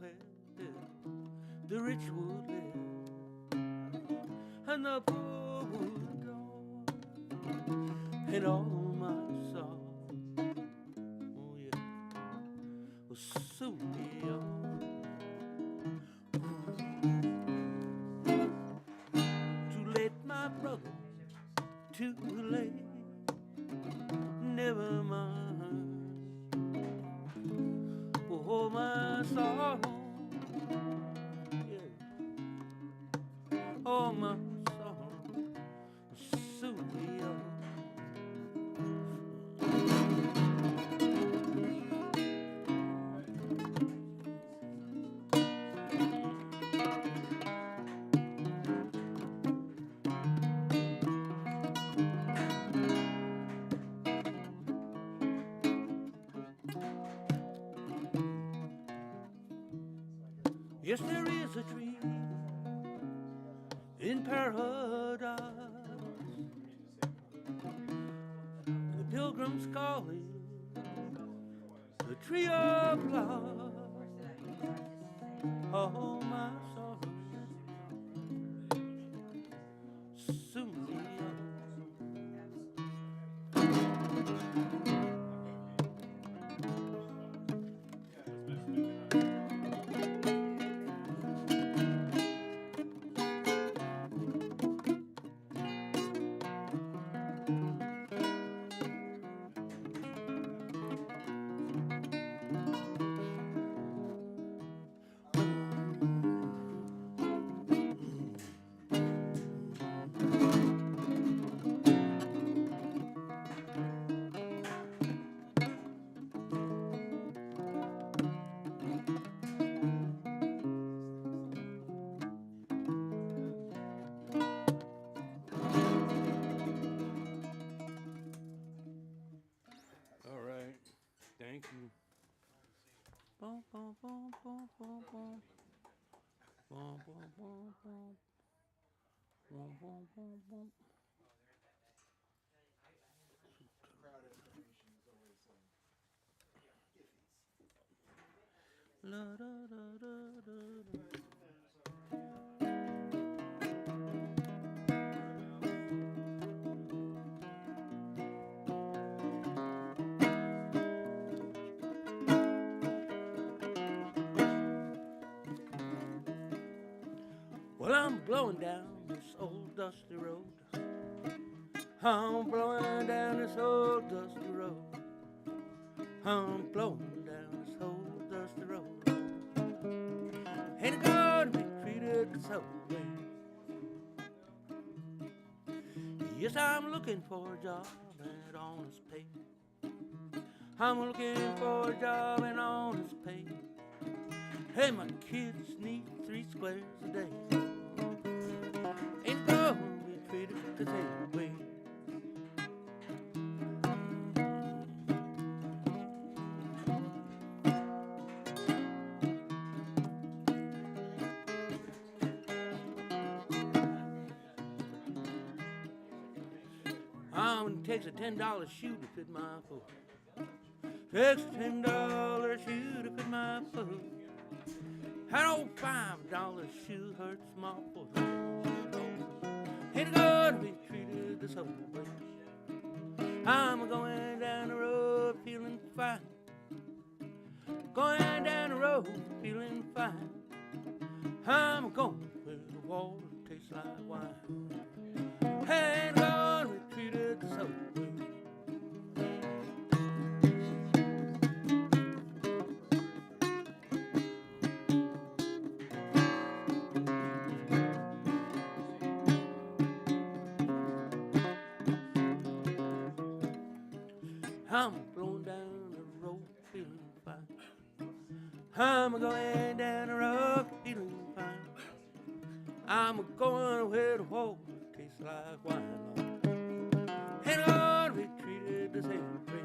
where the rich would live and the poor would go, and all my sorrow, oh yeah, will soon be over. Too late, my brother, too late. Never mind. Oh, my sorrow, yeah. Oh, my sorrow, soon be over. Yes, there is a tree in paradise. The pilgrims call it the tree of life. Oh, my sorrow, soon be over. All right, thank you. Bum, bum, bum, bum, bum, bum. Bum, bum, bum, bum. Bum, bum, bum, bum. La, da, da, da, da, da. Well, I'm blowing down this old dusty road. I'm blowing down this old dusty road. I'm blowing down this old dusty road. Ain't gonna be treated this way. Yes, I'm looking for a job and honest pay. I'm looking for a job and honest pay. Hey, my kids need 3 squares a day. Ain't gonna be treated the same way. It takes a $10 shoe to fit my foot. Takes a $10 shoe to fit my foot. That old $5 shoe hurts my foot. Ain't gonna be treated this old way. I'm going down the road feeling fine. Going down the road feeling fine. I'm going where the water tastes like wine. Ain't gonna be treated this old way. I'm blowing down the road feeling fine. I'm going down the road feeling fine. I'm going where the water tastes like wine. Ain't gonna be treated the same way.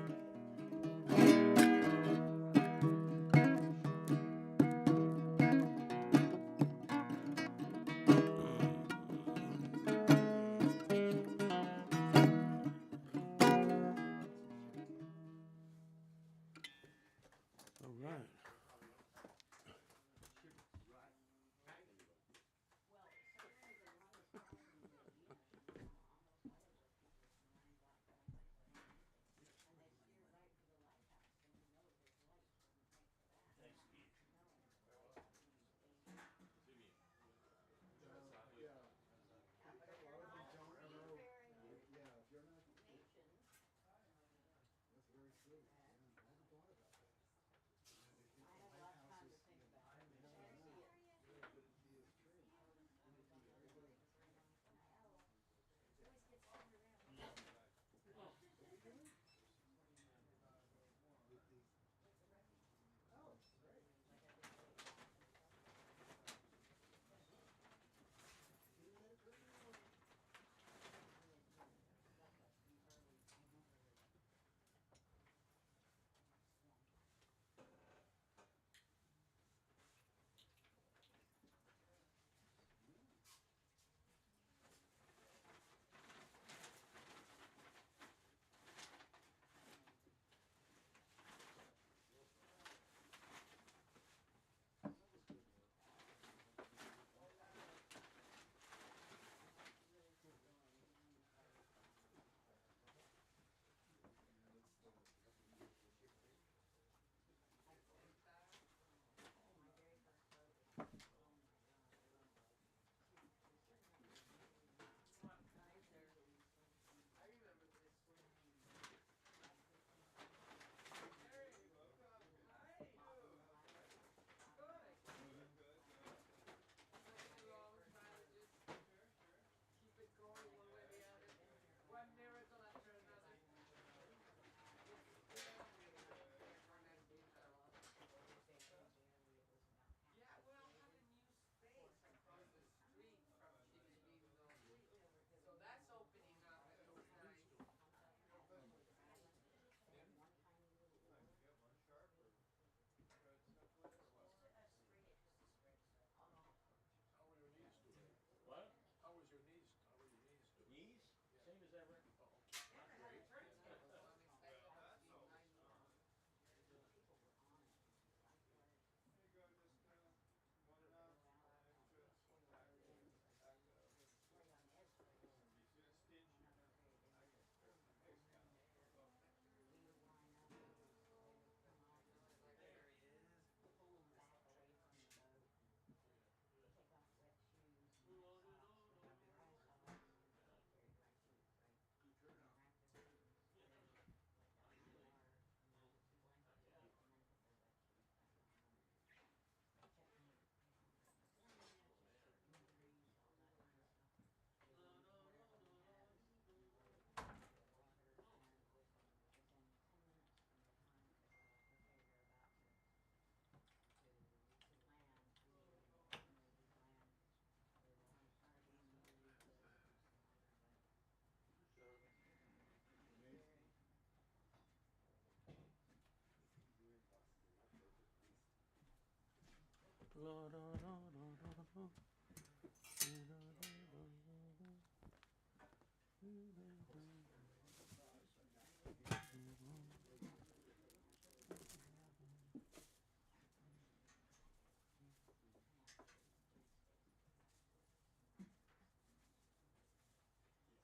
La, da, da, da, da, da.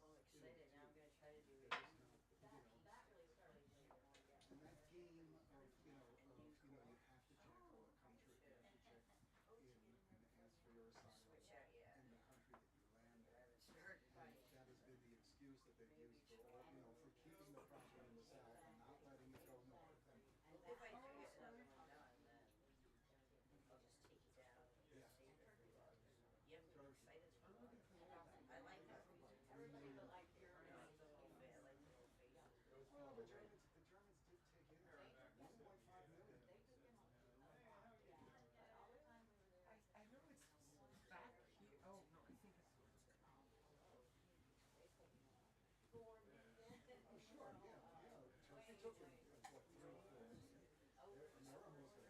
All excited now. I'm gonna try to do it. That really started. And that game of, you have to check all the country, you have to check in and ask for your asylum Switch out, yeah. in the country that you land I in. haven't started. And that has been the excuse that they've used for all, for keeping the problem in the South and not letting it go north. And If I do get another one done, then I'll just take it down and yeah, save it for you. You haven't been excited for I'm a looking for the I like that. Everybody will like your I like the little faces. Well, the Germans did take in 1.5 million. I know it's back here. Oh no, I think it's. Oh, sure, yeah. Turkey took them, what, 3 or 4. And they're almost there.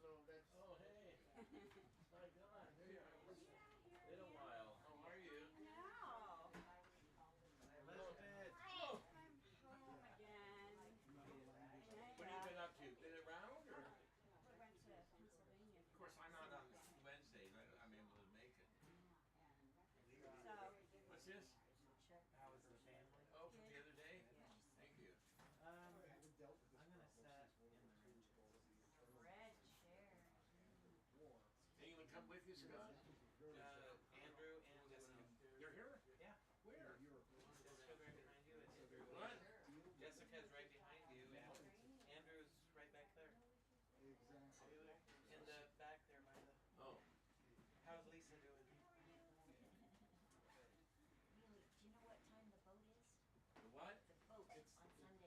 No, that's. Oh, hey. My God, there you are. Been a while. How are you? No. Elizabeth. Oh. I'm home again. What have you been up to? Been around or? We went to Pennsylvania. Of course, I'm out on Wednesdays. I'm able to make it. So, What's this? How was the family? Oh, from the other day? Thank you. I'm haven't dealt with this gonna problem set since in the World ridge. War II, the internal red chair. war. Anyone come with you, Scott? Andrew and Jessica. They're here? Yeah. Where? Europe. Jessica's right behind you, and Andrew. What? Jessica's right behind you, and Andrew's right back there. Exactly. In the back there by the. Oh. How's Lisa doing? Really, do you know what time the boat is? The what? The boat on Sunday.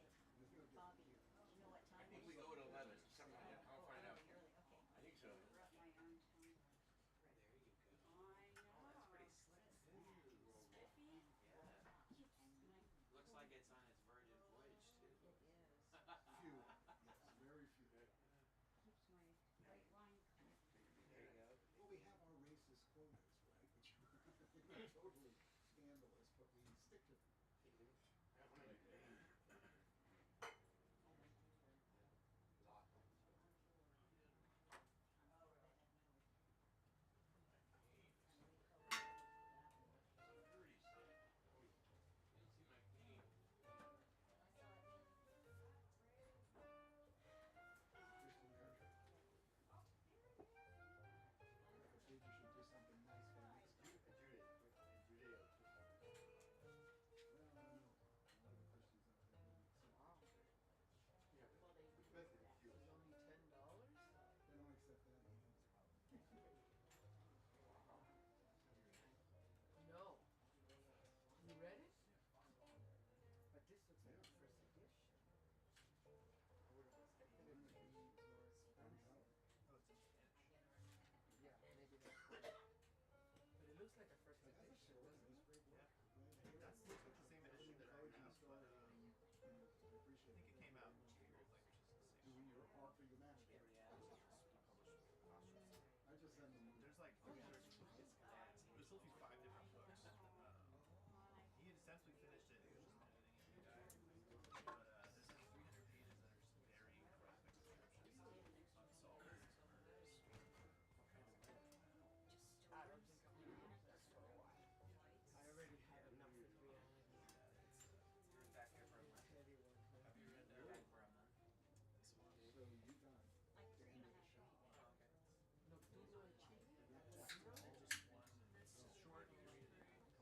Bobby, do you know what time I think it we is? go at 11. Something like that. I'll find out. Early, okay. I think so. Brought my own tongue. There you go. I know. That's pretty slick. Spiffy. Yeah. Looks like it's on its virgin voyage too. It is. Few, yes, very few. Keeps my right line clear. There you go. Well, we have our racist quotas, right, which are totally scandalous, but we stick to them. Christian country. I think you should do something nice for next year. Well, I don't know. A lot of the Christians out there don't accept it. Well, they It's only $10. They don't accept that either. No. You read it? But this looks like the first edition. Yeah, maybe that's right. But it looks like a first edition, doesn't it? That's the same edition that I have, but I I think it came out in 2 years later, which is the same. Doing your art for humanity. Published posthumously. I just send them. There's like there's supposed to be 5 different books. He had essentially finished it. He was just editing it. He died. But there's like 300 pages that are just very graphic descriptions of unsolved. I don't think I'm gonna use this for a while. I already have enough with reality. You're back here for a month. Heavy one. Have you read back for a month? This one. So you done. Like 3.5 weeks. Oh, okay. Nocturno de Chile. Just one. It's short.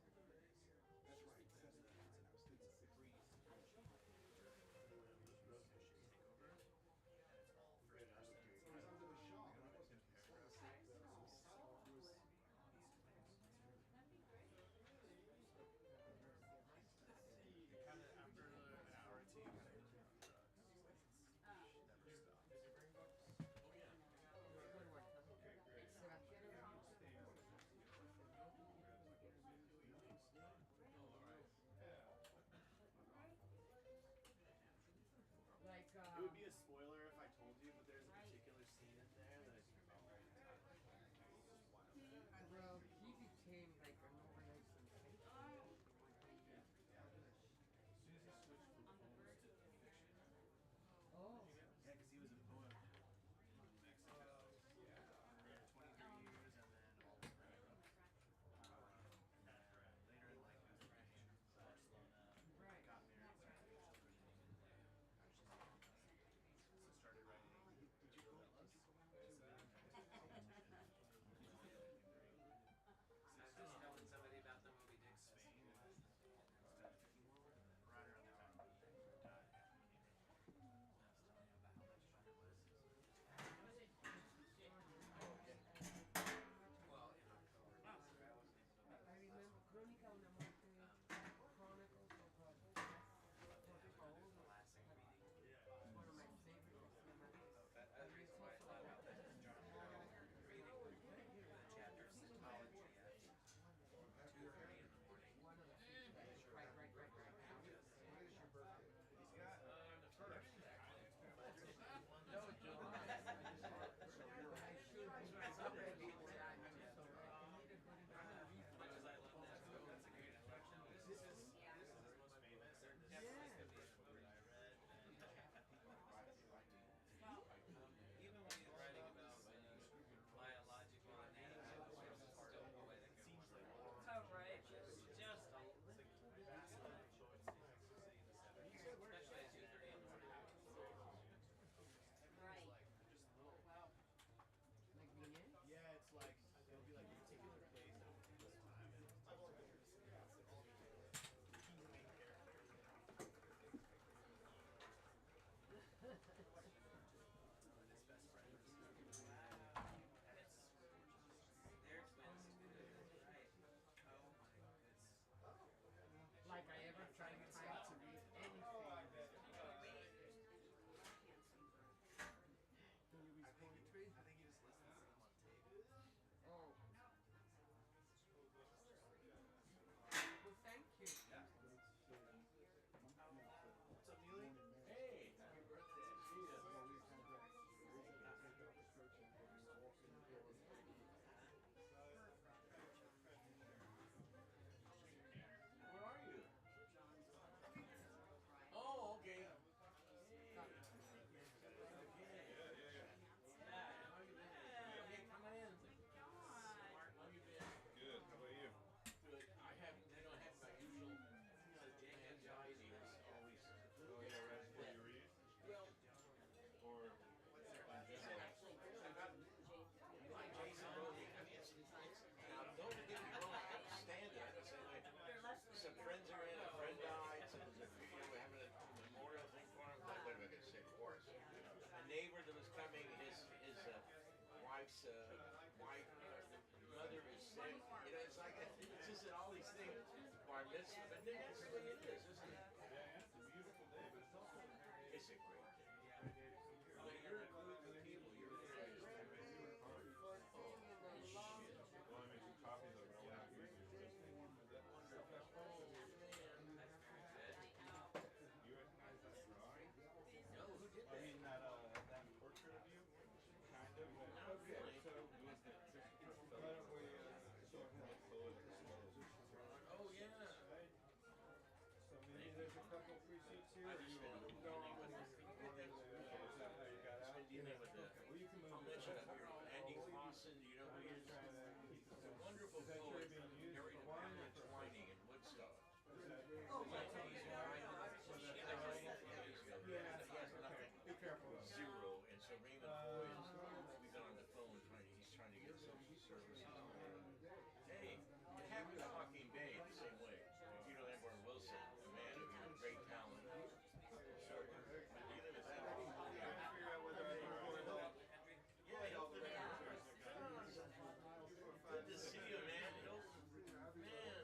You can read it in a couple of days. That's right. 7 kids and I was thinking 6. It was under the Shaw, but it wasn't. The South was. It kind of after an hour or two, you kind of hit your drugs. Never stops. Oh, yeah. Good one. Se la quiero. Like, It would be a spoiler if I told you, but there's a particular neighbor that was coming, his wife's wife, mother is sick. You know, it's like it's just that all these things bar mitzvah, but then that's the way it is, isn't it? Yeah, it's a beautiful day, but it's also a very It's a great day. But you're a group of people. You're very well, I made some copies of it. I want to use it. You recognize that drawing? No, who did I that? mean that portrait of you, kind of. really. So it was the why don't we show him the poet as well as Oh yeah. So maybe there's a couple free seats here. I or just you been want to go dealing on with this? this. Is that how you got I've out? been dealing with the Well, you can move mention this. up here, Andy Clausen. Do you know who he is? He's a wonderful Is that poet. chair being used Married for to wine Pamela or for Twining in Woodstock. Is that? Oh, He's died. She died a couple years ago. He has nothing. Be careful. Zero. And so Raymond Boyd, we've been on the phone he's trying to get social services. Hey, it happened to Joaquin Bay the same way. Peter Lamborn Wilson, a man of great talent. So we're dealing with that. Figure out whether they Yeah, Hilton. Good to see you, man. Hilton. Man,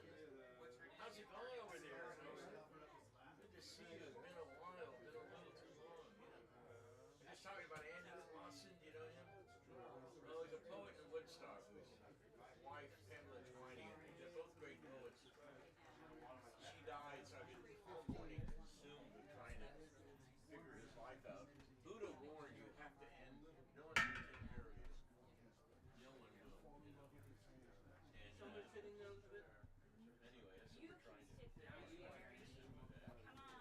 how's it going over there? Good to see you. It's been a while. Been a little too long. Yeah. Just talking about Andy Clausen. Do you know him? Well, he's a poet in Woodstock. His wife, Pamela Twining. They're both great poets. She died, so I've been all morning consumed with trying to figure his life out. Buddha warned you have to end. No one's going to take care of you. No one will. You know. And someone's sitting there, Elizabeth. Anyway, that's what we're trying to do. Come on.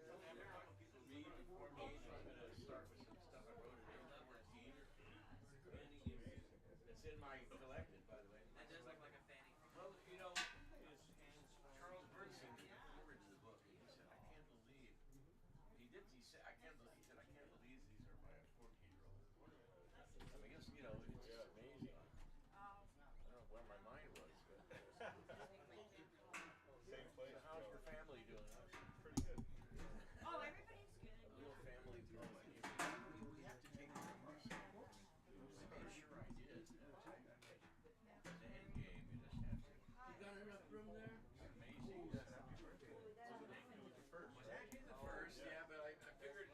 Have a couple people read before me, so I'm going to start with some stuff I wrote at age 14. It's in my collected, by the way. That does look like a fanny. Well, you know, Charles Bernstein did the forward to the book, and he said, I can't believe. He said, I can't believe these are by a 14-year-old. I guess, you know, it's just amazing. I don't know where my mind was, but. same place. So how's your family doing? Pretty good. Oh, everybody's good. Little family drama. We have to take care of ourselves. I made sure I did. The end game, you just have to. You got enough room there? Amazing. Happy birthday. It was the first. It's actually the first, yeah, but I figured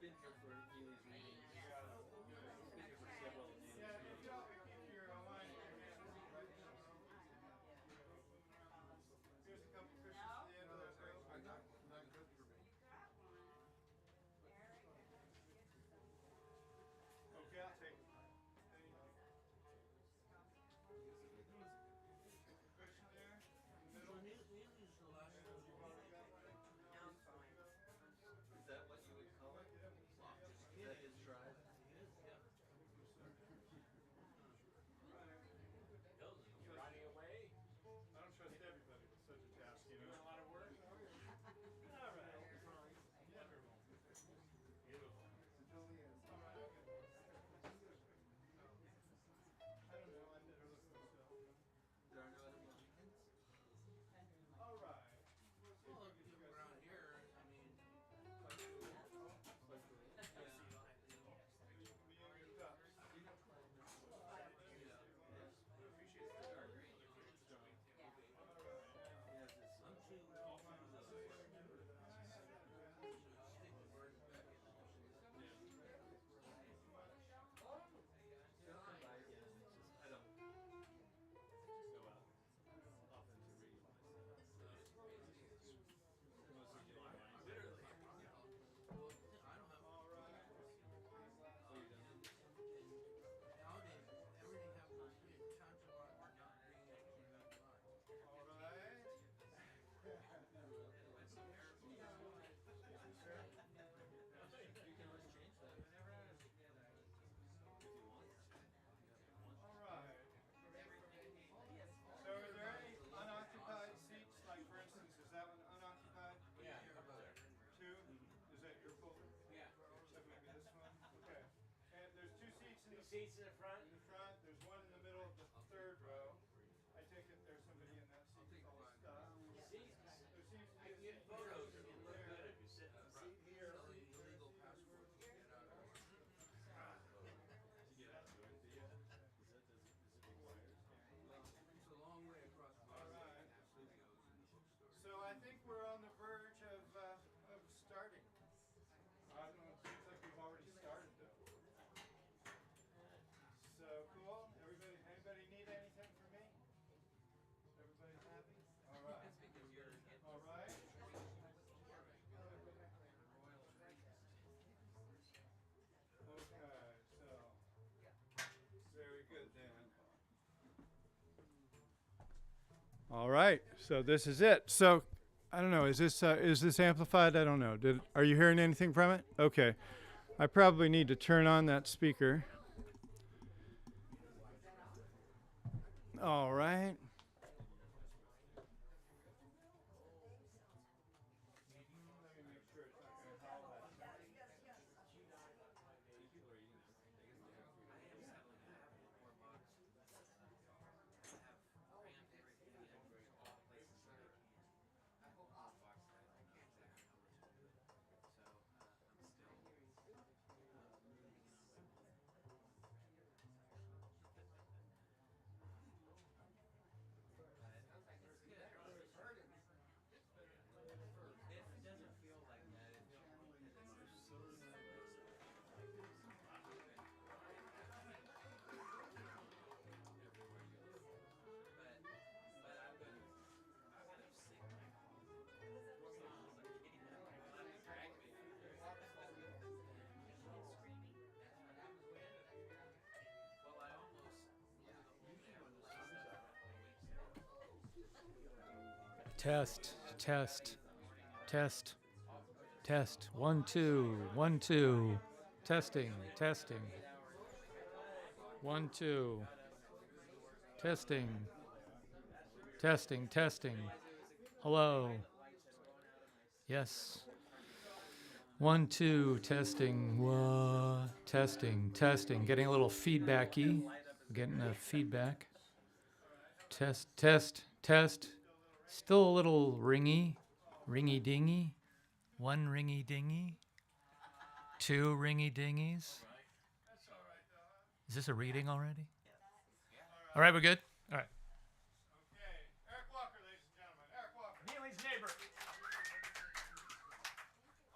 been here for Neeli's meetings. He's been here for several of Neeli's Yeah, meetings. you all can keep your line in your hand right now. Here's a couple cushions No? to the end of that rope. Not good for me. You got one. Eric, I bet you get some. Okay, I'll take it. Thank you. Cushion there in the middle. Neeli's the last one. You already got that? No, I'm fine. Is that what you would call it? Is that his tribe? You riding away? I don't trust everybody with such a task, you Doing know. a lot of work? All right. Beautiful. It totally is. All right, I'll get one. I don't know. I better look myself. There are no other Mohicans? All right. We'll see if Well, we if can you get around here, I mean, Quite cool. Quite cool. me and your ducks. He appreciates the dark green. It's strong. Yeah. He has this. I'm too often stick with Art Beckett. He'll come by again. It's just I don't go out often to read myself. Mostly doing wine. Literally. Well, I don't have. All right. Oh, you're done? Nowadays, everything happens in times a lot of not being able to have life. All right. You can always change that. If you want. All right. So are there any unoccupied seats? Like for instance, is that one unoccupied? Yeah, up there. Two? Is that your folder? Yeah. So maybe this one? Okay. And there's two seats in Two the seats in the front. front. There's one in the middle of the third row. I take it there's somebody in that seat. All the stuff. Seats. There seems to I be can a get seat photos here, if you a look seat good there, if you sit in the a front. seat here. Sell illegal passports to get out of it. To get out of it, yeah. Is it required? Well, it's a long way across All Boston right. to studios in the bookstore. So I think we're on the verge of starting. I don't know. It seems like we've already started though. So cool. Anybody need anything from me? Everybody happy? All right. All right. Okay. So very good then. All right. So this is it. So I don't know. Is this amplified? I don't know. Are you hearing anything from it? Okay. I probably need to turn on that speaker. All right. Test, test, test, test. 1, 2, 1, 2. Testing, testing. 1, 2. Testing, testing, testing. Hello. Yes. 1, 2. Testing. What? Testing, testing. Getting a little feedbacky. Getting a feedback. Test, test, test. Still a little ringy. Ringy dingy. 1 ringy dingy. 2 ringy dingies. Is this a reading already? All right, we're good? All right. Okay. Eric Walker, ladies and gentlemen. Eric Walker. Neely's neighbor.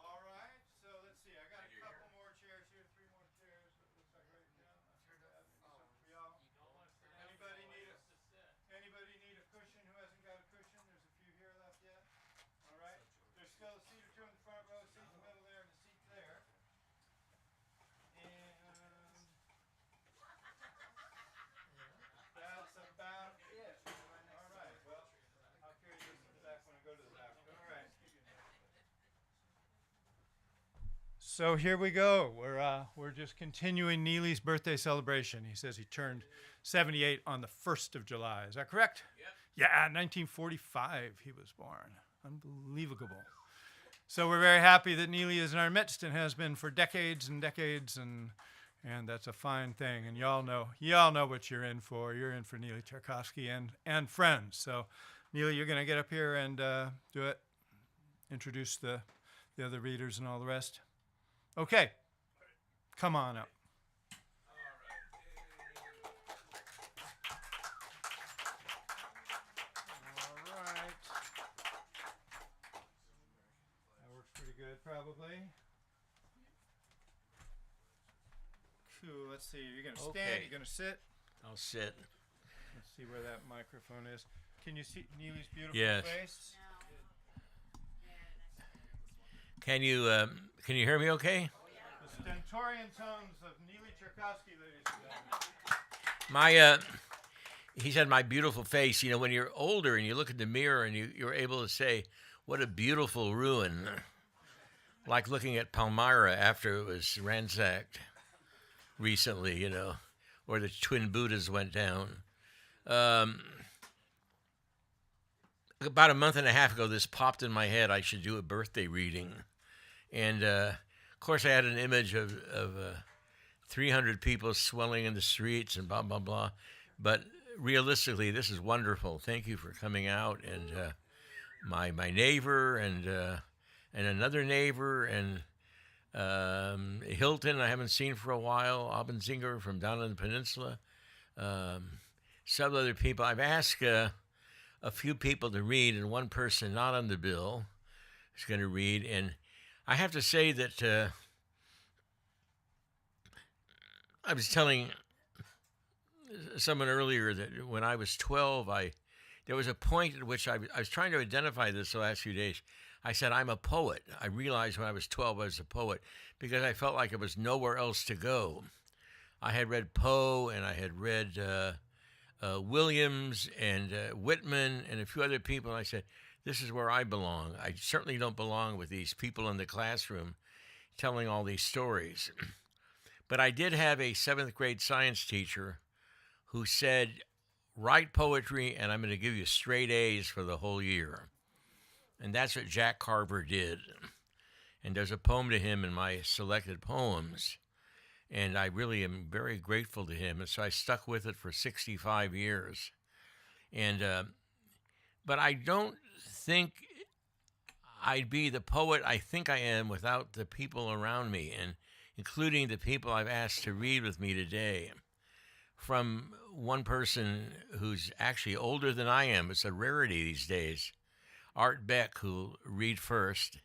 All right. So let's see. I got a couple So here we go. We're just continuing Neeli's birthday celebration. He says he turned 78 on the 1st of July. Is that correct? Yep. Yeah, 1945 he was born. Unbelievable. So we're very happy that Neeli is in our midst and has been for decades and decades, and that's a fine thing. And y'all know what you're in for. You're in for Neeli Cherkovski and friends. So Neeli, you're going to get up here and do it. Introduce the other readers and all the rest. Okay, come on up. All right. That works pretty good, probably. Cool, let's see. You're going to stand, Okay. you're going to sit. I'll sit. Let's see where that microphone is. Can you see Neeli's beautiful Yes. face? Can you hear me okay? The stentorian tones of Neeli Cherkovski, ladies and gentlemen. My he said my beautiful face. You know, when you're older and you look in the mirror and you're able to say, what a beautiful ruin. Like looking at Palmyra after it was ransacked recently, you know, where the twin Buddhas went down. About a month and a half ago, this popped in my head. I should do a birthday reading. And, of course, I had an image of 300 people swelling in the streets and blah, blah, blah. But realistically, this is wonderful. Thank you for coming out. And my neighbor and another neighbor and Hilton I haven't seen for a while, Abenzinger from down on the peninsula, some other people. I've asked a few people to read, and one person not on the bill is going to read. And I have to say that I was telling someone earlier that when I was 12, there was a point at which I was trying to identify this the last few days. I said, I'm a poet. I realized when I was 12 I was a poet because I felt like there was nowhere else to go. I had read Poe, and I had read Williams and Whitman and a few other people. And I said, this is where I belong. I certainly don't belong with these people in the classroom telling all these stories. But I did have a 7th grade science teacher who said, write poetry and I'm going to give you straight A's for the whole year. And that's what Jack Carver did. And there's a poem to him in my selected poems. And I really am very grateful to him. And so I stuck with it for 65 years. And but I don't think I'd be the poet I think I am without the people around me, and including the people I've asked to read with me today. From one person who's actually older than I am, it's a rarity these days, Art Beck, who'll read first.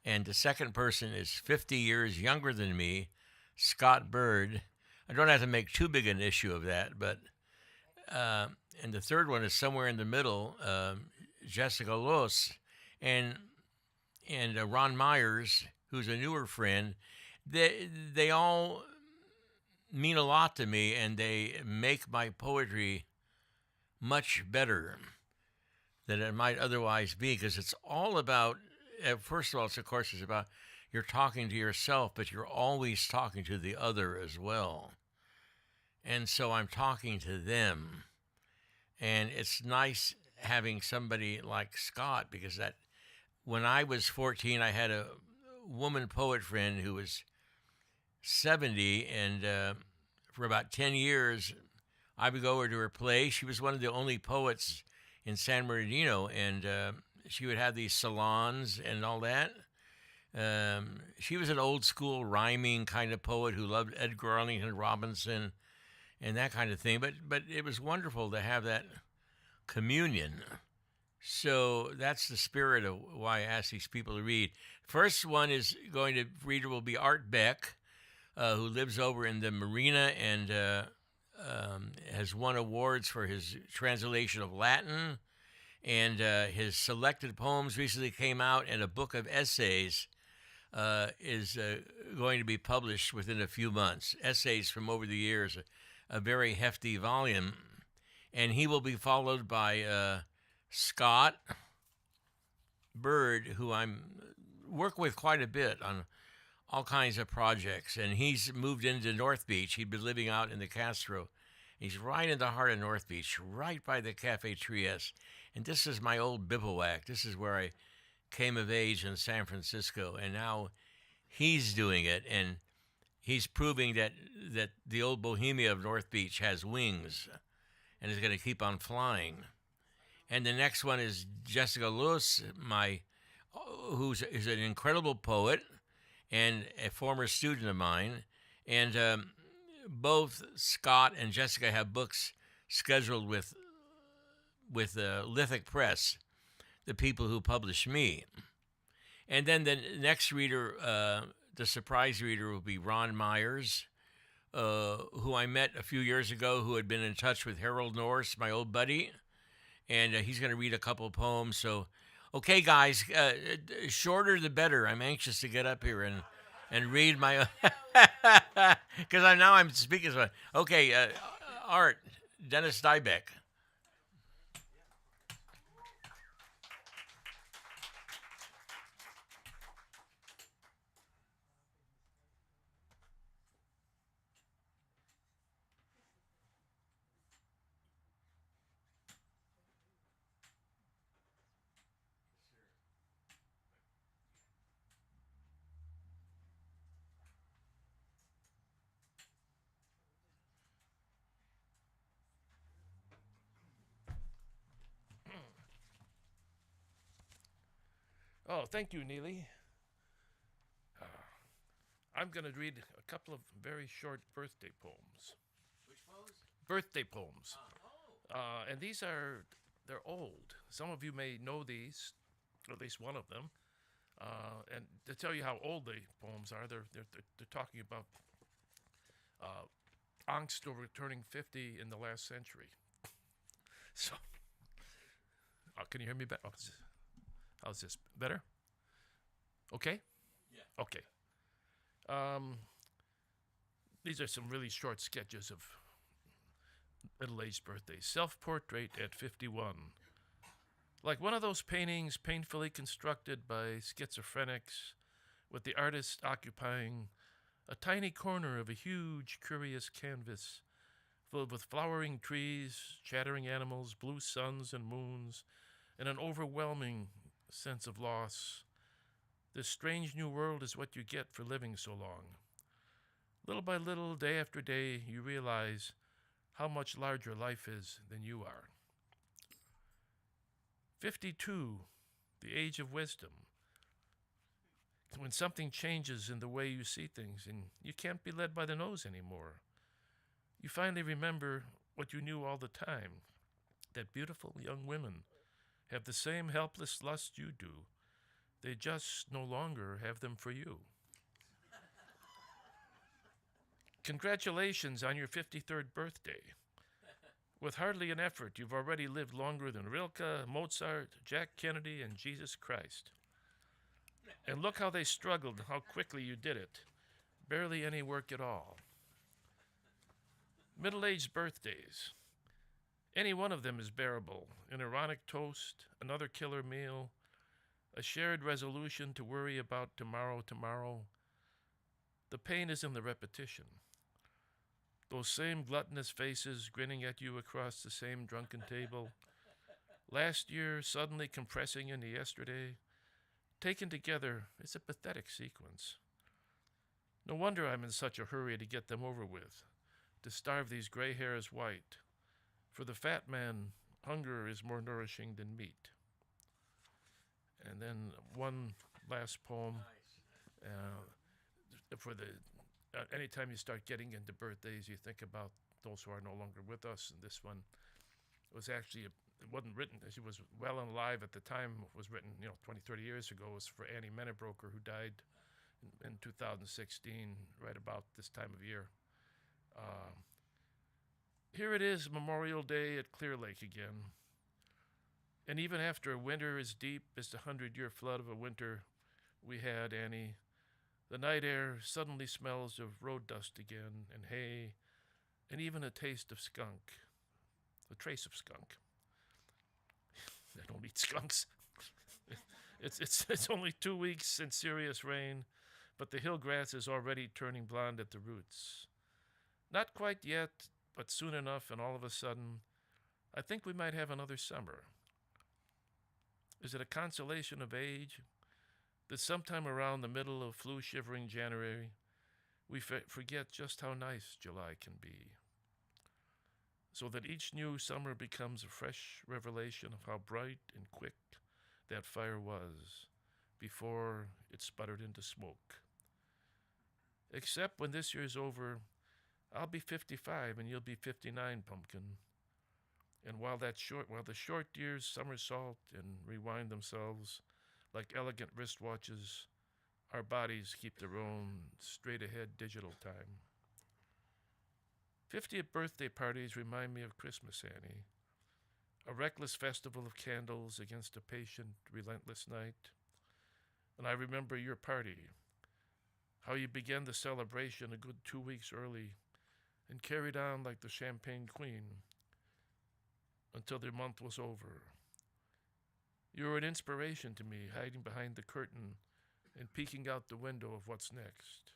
And the second person is 50 years younger than me, Scott Bird. I don't have to make too big an issue of that, but and the third one is somewhere in the middle, Jessica Loos, and Ron Myers, who's a newer friend. They all mean a lot to me, and they make my poetry much better than it might otherwise be, because it's all about, first of all, it's about you're talking to yourself, but you're always talking to the other as well. And so I'm talking to them. And it's nice having somebody like Scott, because that when I was 14, I had a woman poet friend who was 70, and for about 10 years, I would go over to her place. She was one of the only poets in San Bernardino, and she would have these salons and all that. She was an old school rhyming kind of poet who loved Edgar Arlington Robinson and that kind of thing. But it was wonderful to have that communion. So that's the spirit of why I ask these people to read. First one is reader will be Art Beck, who lives over in the Marina and has won awards for his translation of Latin. And his selected poems recently came out, and a book of essays is going to be published within a few months. Essays from over the years, a very hefty volume. And he will be followed by Scott Bird, who I'm work with quite a bit all kinds of projects. And he's moved into North Beach. He'd been living out in the Castro. He's right in the heart of North Beach, right by the Cafe Trieste. And this is my old bivouac. This is where I came of age in San Francisco. And now he's doing it. And he's proving that the old Bohemia of North Beach has wings and is going to keep on flying. And the next one is Jessica Loos, who's an incredible poet and a former student of mine. And both Scott and Jessica have books scheduled with Lithic Press, the people who publish me. And then the next reader, the surprise reader, will be Ron Myers, who I met a few years ago, who had been in touch with Harold Norris, my old buddy. And he's going to read a couple of poems. So, okay, guys, shorter the better. I'm anxious to get up here and read my, because I'm speaking. So, okay, Art, Dennis Dybeck. Oh, thank you, Neeli. I'm going to read a couple of very short birthday poems. Which poems? Birthday poems. And they're old. Some of you may know these, or at least one of them. And to tell you how old the poems are, they're talking about angst over turning 50 in the last century. So, can you hear me better? How's this? Better? Okay? Yeah. Okay. These are some really short sketches of middle-aged birthdays. Self-portrait at 51. Like one of those paintings painfully constructed by schizophrenics, with the artist occupying a tiny corner of a huge, curious canvas filled with flowering trees, chattering animals, blue suns and moons, and an overwhelming sense of loss. This strange new world is what you get for living so long. Little by little, day after day, you realize how much larger life is than you are. 52, the age of wisdom. When something changes in the way you see things and you can't be led by the nose anymore. You finally remember what you knew all the time, that beautiful young women have the same helpless lust you do. They just no longer have them for you. Congratulations on your 53rd birthday. With hardly an effort, you've already lived longer than Rilke, Mozart, Jack Kennedy, and Jesus Christ. And look how they struggled, how quickly you did it. Barely any work at all. Middle-aged birthdays. Any one of them is bearable. An ironic toast, another killer meal, a shared resolution to worry about tomorrow. The pain is in the repetition. Those same gluttonous faces grinning at you across the same drunken table. Last year suddenly compressing into yesterday. Taken together, it's a pathetic sequence. No wonder I'm in such a hurry to get them over with, to starve these gray hairs white. For the fat man, hunger is more nourishing than meat. And then one last poem. Anytime you start getting into birthdays, you think about those who are no longer with us. And this one was actually, it wasn't written, she was well and alive at the time, it was written, 20, 30 years ago. It was for Annie Menebroker, who died in 2016, right about this time of year. Here it is, Memorial Day at Clear Lake again. And even after a winter as deep as the 100-year flood of a winter we had, Annie, the night air suddenly smells of road dust again, and hay, and even a taste of skunk, a trace of skunk. I don't eat skunks. It's only 2 weeks since serious rain, but the hill grass is already turning blonde at the roots. Not quite yet, but soon enough, and all of a sudden, I think we might have another summer. Is it a consolation of age that sometime around the middle of flu-shivering January, we forget just how nice July can be, so that each new summer becomes a fresh revelation of how bright and quick that fire was before it sputtered into smoke. Except when this year's over, I'll be 55 and you'll be 59, Pumpkin. And while the short years somersault and rewind themselves like elegant wristwatches, our bodies keep their own straight-ahead digital time. 50th birthday parties remind me of Christmas, Annie. A reckless festival of candles against a patient, relentless night. And I remember your party, how you began the celebration a good 2 weeks early and carried on like the champagne queen until the month was over. You were an inspiration to me, hiding behind the curtain and peeking out the window of what's next.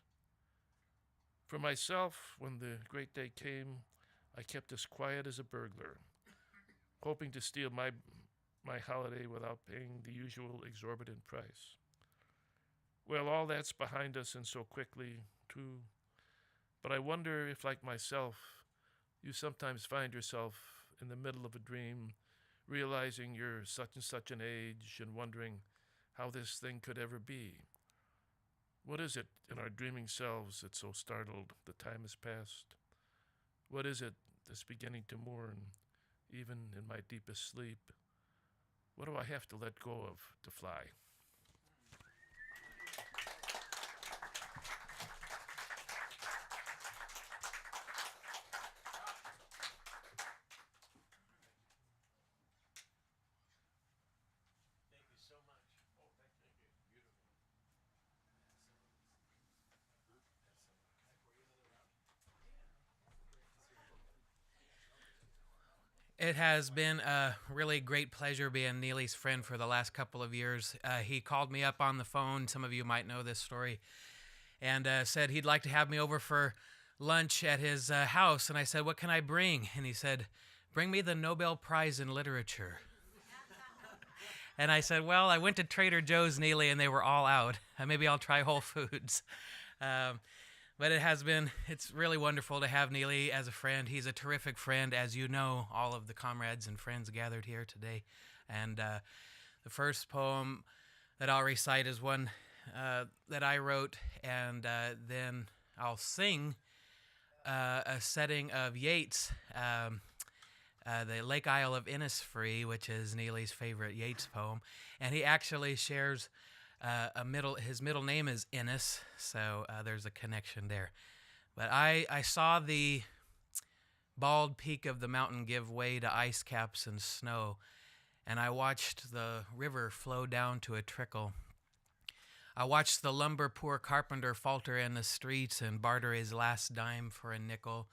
For myself, when the great day came, I kept as quiet as a burglar, hoping to steal my holiday without paying the usual exorbitant price. Well, all that's behind us, and so quickly, too. But I wonder if, like myself, you sometimes find yourself in the middle of a dream, realizing you're such and such an age and wondering how this thing could ever be. What is it in our dreaming selves that's so startled the time has passed? What is it that's beginning to mourn, even in my deepest sleep? What do I have to let go of to fly? Thank you so much. Oh, thank you. Beautiful. It has been a really great pleasure being Neely's friend for the last couple of years. He called me up on the phone, some of you might know this story, and said he'd like to have me over for lunch at his house. And I said, what can I bring? And he said, bring me the Nobel Prize in Literature. And I said, well, I went to Trader Joe's, Neely, and they were all out. Maybe I'll try Whole Foods. But it's really wonderful to have Neely as a friend. He's a terrific friend, as you know, all of the comrades and friends gathered here today. And the first poem that I'll recite is one that I wrote, and then I'll sing a setting of Yeats, the Lake Isle of Innisfree, which is Neely's favorite Yeats poem. And he actually shares his middle name is Innes, so there's a connection there. But I saw the bald peak of the mountain give way to ice caps and snow, and I watched the river flow down to a trickle. I watched the lumber poor carpenter falter in the streets and barter his last dime for a nickel,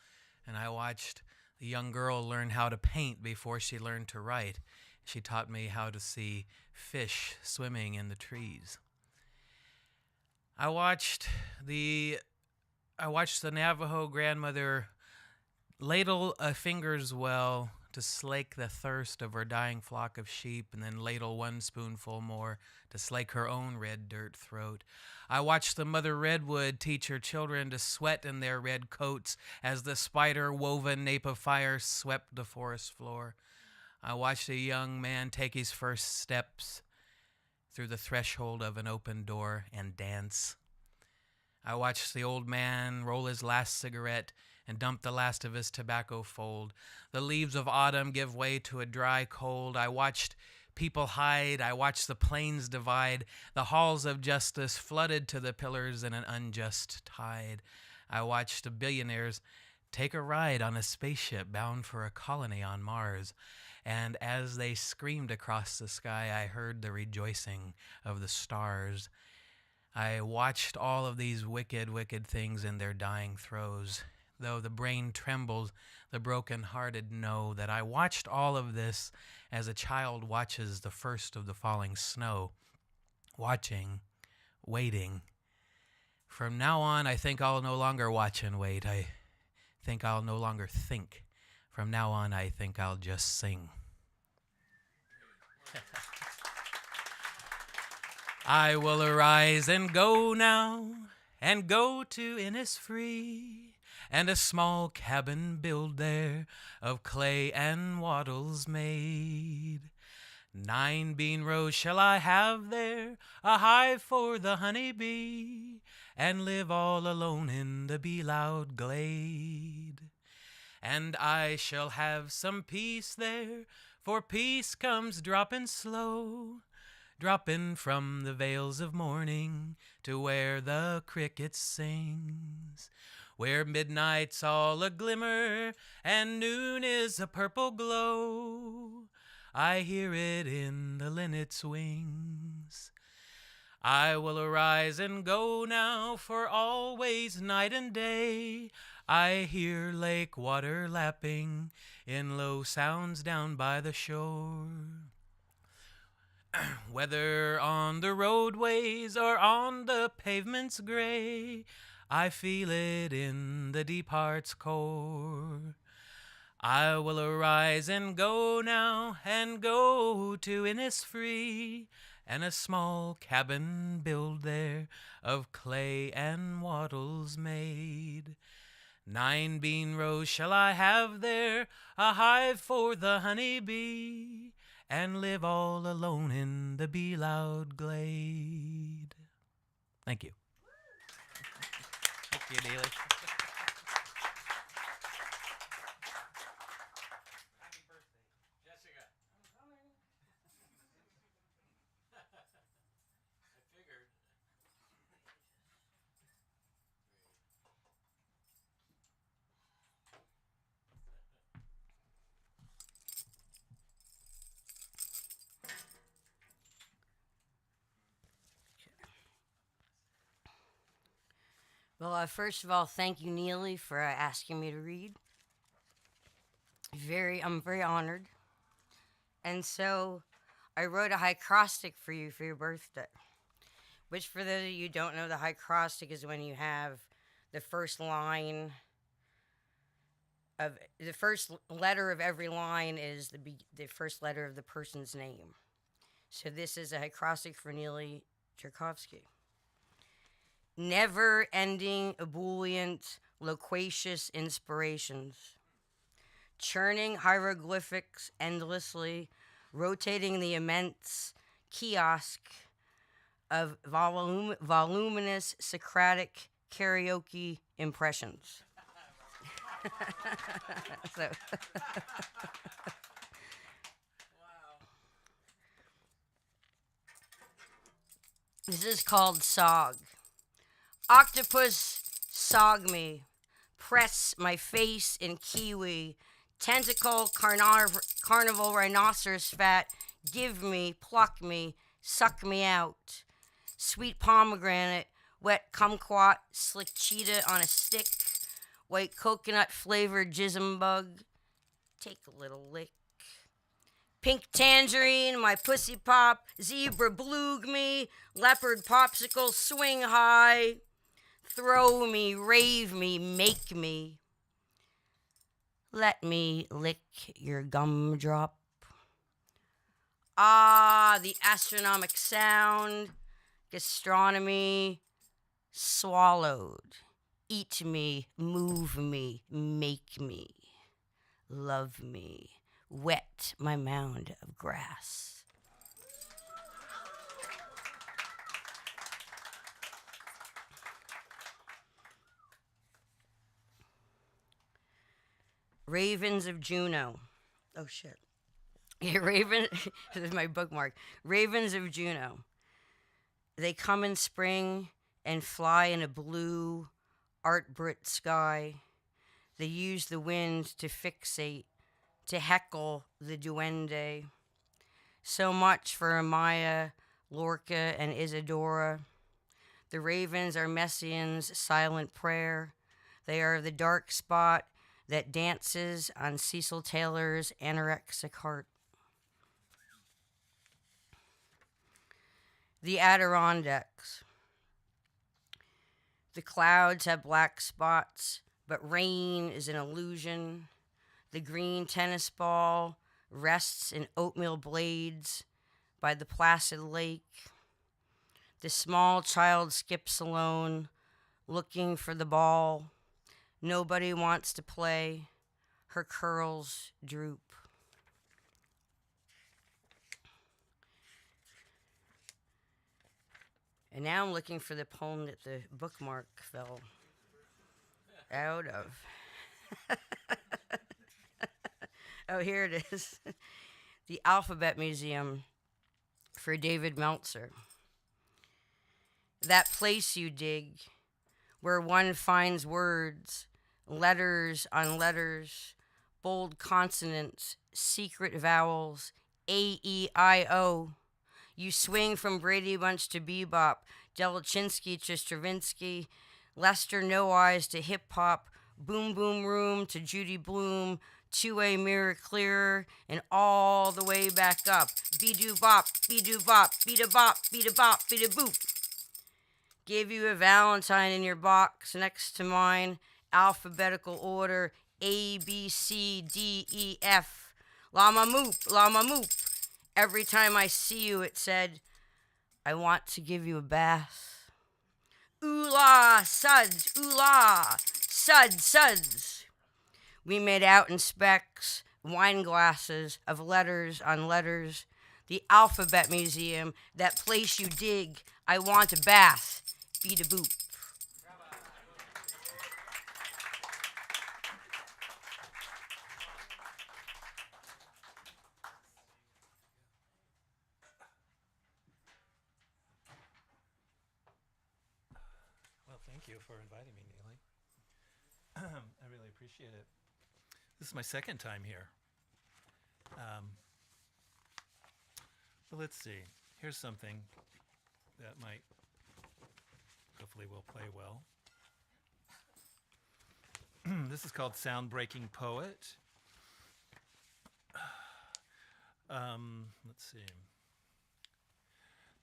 and I watched the young girl learn how to paint before she learned to write. She taught me how to see fish swimming in the trees. I watched the Navajo grandmother ladle a finger's well to slake the thirst of her dying flock of sheep, and then ladle one spoonful more to slake her own red dirt throat. I watched the mother redwood teach her children to sweat in their red coats as the spider-woven nape of fire swept the forest floor. I watched a young man take his first steps through the threshold of an open door and dance. I watched the old man roll his last cigarette and dump the last of his tobacco fold. The leaves of autumn give way to a dry cold. I watched people hide. I watched the plains divide. The halls of justice flooded to the pillars in an unjust tide. I watched the billionaires take a ride on a spaceship bound for a colony on Mars. And as they screamed across the sky, I heard the rejoicing of the stars. I watched all of these wicked, wicked things in their dying throes. Though the brain trembles, the broken-hearted know that I watched all of this as a child watches the first of the falling snow, watching, waiting, From now on, I think I'll no longer watch and wait. I think I'll no longer think. From now on, I think I'll just sing. I will arise and go now, and go to Innisfree, and a small cabin build there, of clay and wattles made. 9 bean rows shall I have there, a hive for the honeybee, and live all alone in the bee-loud glade. And I shall have some peace there, for peace comes dropping slow, dropping from the vales of morning to where the cricket sings, where midnight's all a glimmer and noon is a purple glow. I hear it in the linnet's wings. I will arise and go now, for always night and day I hear lake water lapping in low sounds down by the shore. Whether on the roadways or on the pavements gray, I feel it in the deep heart's core. I will arise and go now, and go to Innisfree, and a small cabin build there, of clay and wattles made. 9 bean rows shall I have there, a hive for the honeybee, and live all alone in the bee-loud glade. Thank you. Thank you, Neeli. Happy birthday, Jessica. I'm coming. I figured. Well, first of all, thank you, Neeli, for asking me to read. I'm very honored. And so, I wrote a acrostic for you for your birthday. Which, for those of you who don't know, the acrostic is when you have the first line of the first letter of every line is the first letter of the person's name. So this is a acrostic for Neeli Cherkovski. Never-ending, ebullient, loquacious inspirations. Churning hieroglyphics endlessly, rotating the immense kiosk of voluminous Socratic karaoke impressions. So this is called Sog. Octopus sog me, press my face in kiwi, tentacle carnival rhinoceros fat, give me, pluck me, suck me out. Sweet pomegranate, wet kumquat, slick cheetah on a stick, white coconut flavored jism bug, take a little lick. Pink tangerine, my pussy pop, zebra bloog me, leopard popsicle, swing high. Throw me, rave me, make me. Let me lick your gumdrop. Ah, the astronomic sound, gastronomy, swallowed. Eat me, move me, make me, love me, wet my mound of grass. Ravens of Juno. Oh, shit. Yeah, this is my bookmark. Ravens of Juno. They come in spring and fly in a blue Art Beck sky. They use the wind to fixate, to heckle the duende. So much for Amaya, Lorca, and Isadora. The ravens are Messiaen's silent prayer. They are the dark spot that dances on Cecil Taylor's anorexic heart. The Adirondacks. The clouds have black spots, but rain is an illusion. The green tennis ball rests in oatmeal blades by the placid lake. The small child skips alone, looking for the ball. Nobody wants to play. Her curls droop. And now I'm looking for the poem that the bookmark fell out of. Oh, here it is. The Alphabet Museum for David Meltzer. That place you dig, where one finds words, letters on letters, bold consonants, secret vowels, A-E-I-O. You swing from Brady Bunch to bebop, Delachinsky to Stravinsky, Lester No Eyes to hip hop, Boom Boom Room to Judy Blume, Two-way mirror clearer, and all the way back up. Be-do bop, be-do bop, be-da bop, be-da bop, be-da boop. Gave you a Valentine in your box next to mine, alphabetical order A, B, C, D, E, F. Llama moop, llama moop. Every time I see you, it said, I want to give you a bath. Ooh la, suds, ooh la, suds, suds. We made out in specks, wine glasses of letters on letters. The Alphabet Museum, that place you dig, I want a bath. Beat a boop. Well, thank you for inviting me, Neeli. I really appreciate it. This is my second time here. But let's see. Here's something that might, hopefully will play well. This is called Sound Breaking Poet. Let's see.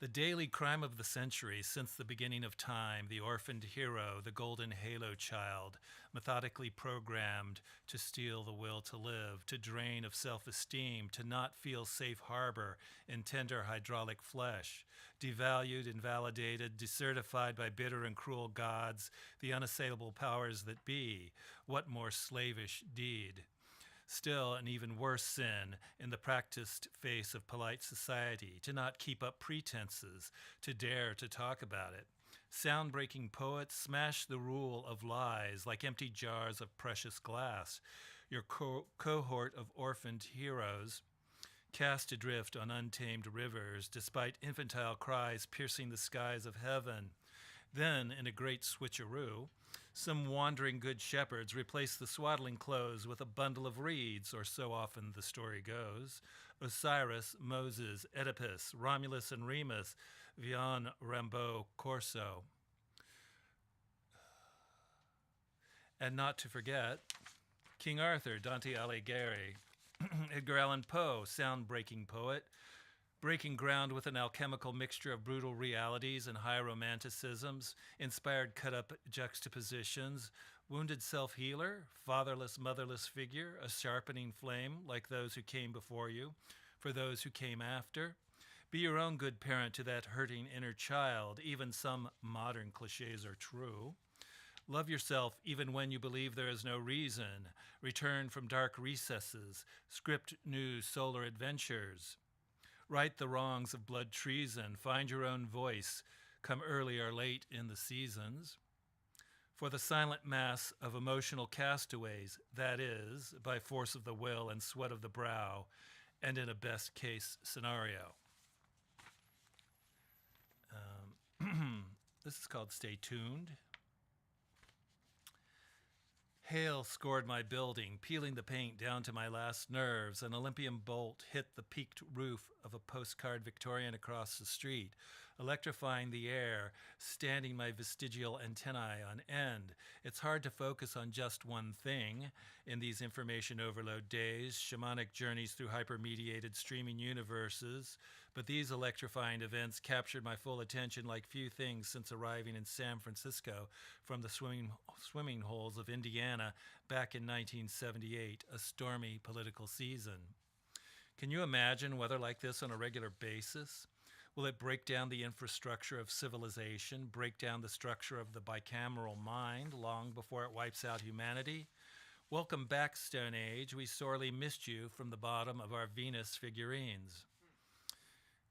The daily crime of the century, since the beginning of time, the orphaned hero, the golden halo child, methodically programmed to steal the will to live, to drain of self-esteem, to not feel safe harbor in tender hydraulic flesh, devalued, invalidated, decertified by bitter and cruel gods, the unassailable powers that be. What more slavish deed? Still, an even worse sin in the practiced face of polite society, to not keep up pretenses, to dare to talk about it. Sound-breaking poets smash the rule of lies like empty jars of precious glass. Your cohort of orphaned heroes cast adrift on untamed rivers, despite infantile cries piercing the skies of heaven. Then, in a great switcheroo, some wandering good shepherds replace the swaddling clothes with a bundle of reeds, or so often the story goes. Osiris, Moses, Oedipus, Romulus and Remus, Vian, Rimbaud, Corso. And not to forget, King Arthur, Dante Alighieri, Edgar Allan Poe, sound-breaking poet, breaking ground with an alchemical mixture of brutal realities and high romanticisms, inspired cut-up juxtapositions, wounded self-healer, fatherless, motherless figure, a sharpening flame like those who came before you, for those who came after. Be your own good parent to that hurting inner child. Even some modern cliches are true. Love yourself even when you believe there is no reason. Return from dark recesses. Script new solar adventures. Right the wrongs of blood treason. Find your own voice. Come early or late in the seasons. For the silent mass of emotional castaways, that is, by force of the will and sweat of the brow, and in a best-case scenario. This is called Stay Tuned. Hail scored my building, peeling the paint down to my last nerves. An Olympian bolt hit the peaked roof of a postcard Victorian across the street, electrifying the air, standing my vestigial antennae on end. It's hard to focus on just one thing in these information overload days, shamanic journeys through hyper-mediated streaming universes, but these electrifying events captured my full attention like few things since arriving in San Francisco from the swimming holes of Indiana back in 1978, a stormy political season. Can you imagine weather like this on a regular basis? Will it break down the infrastructure of civilization, break down the structure of the bicameral mind long before it wipes out humanity? Welcome back, Stone Age. We sorely missed you from the bottom of our Venus figurines.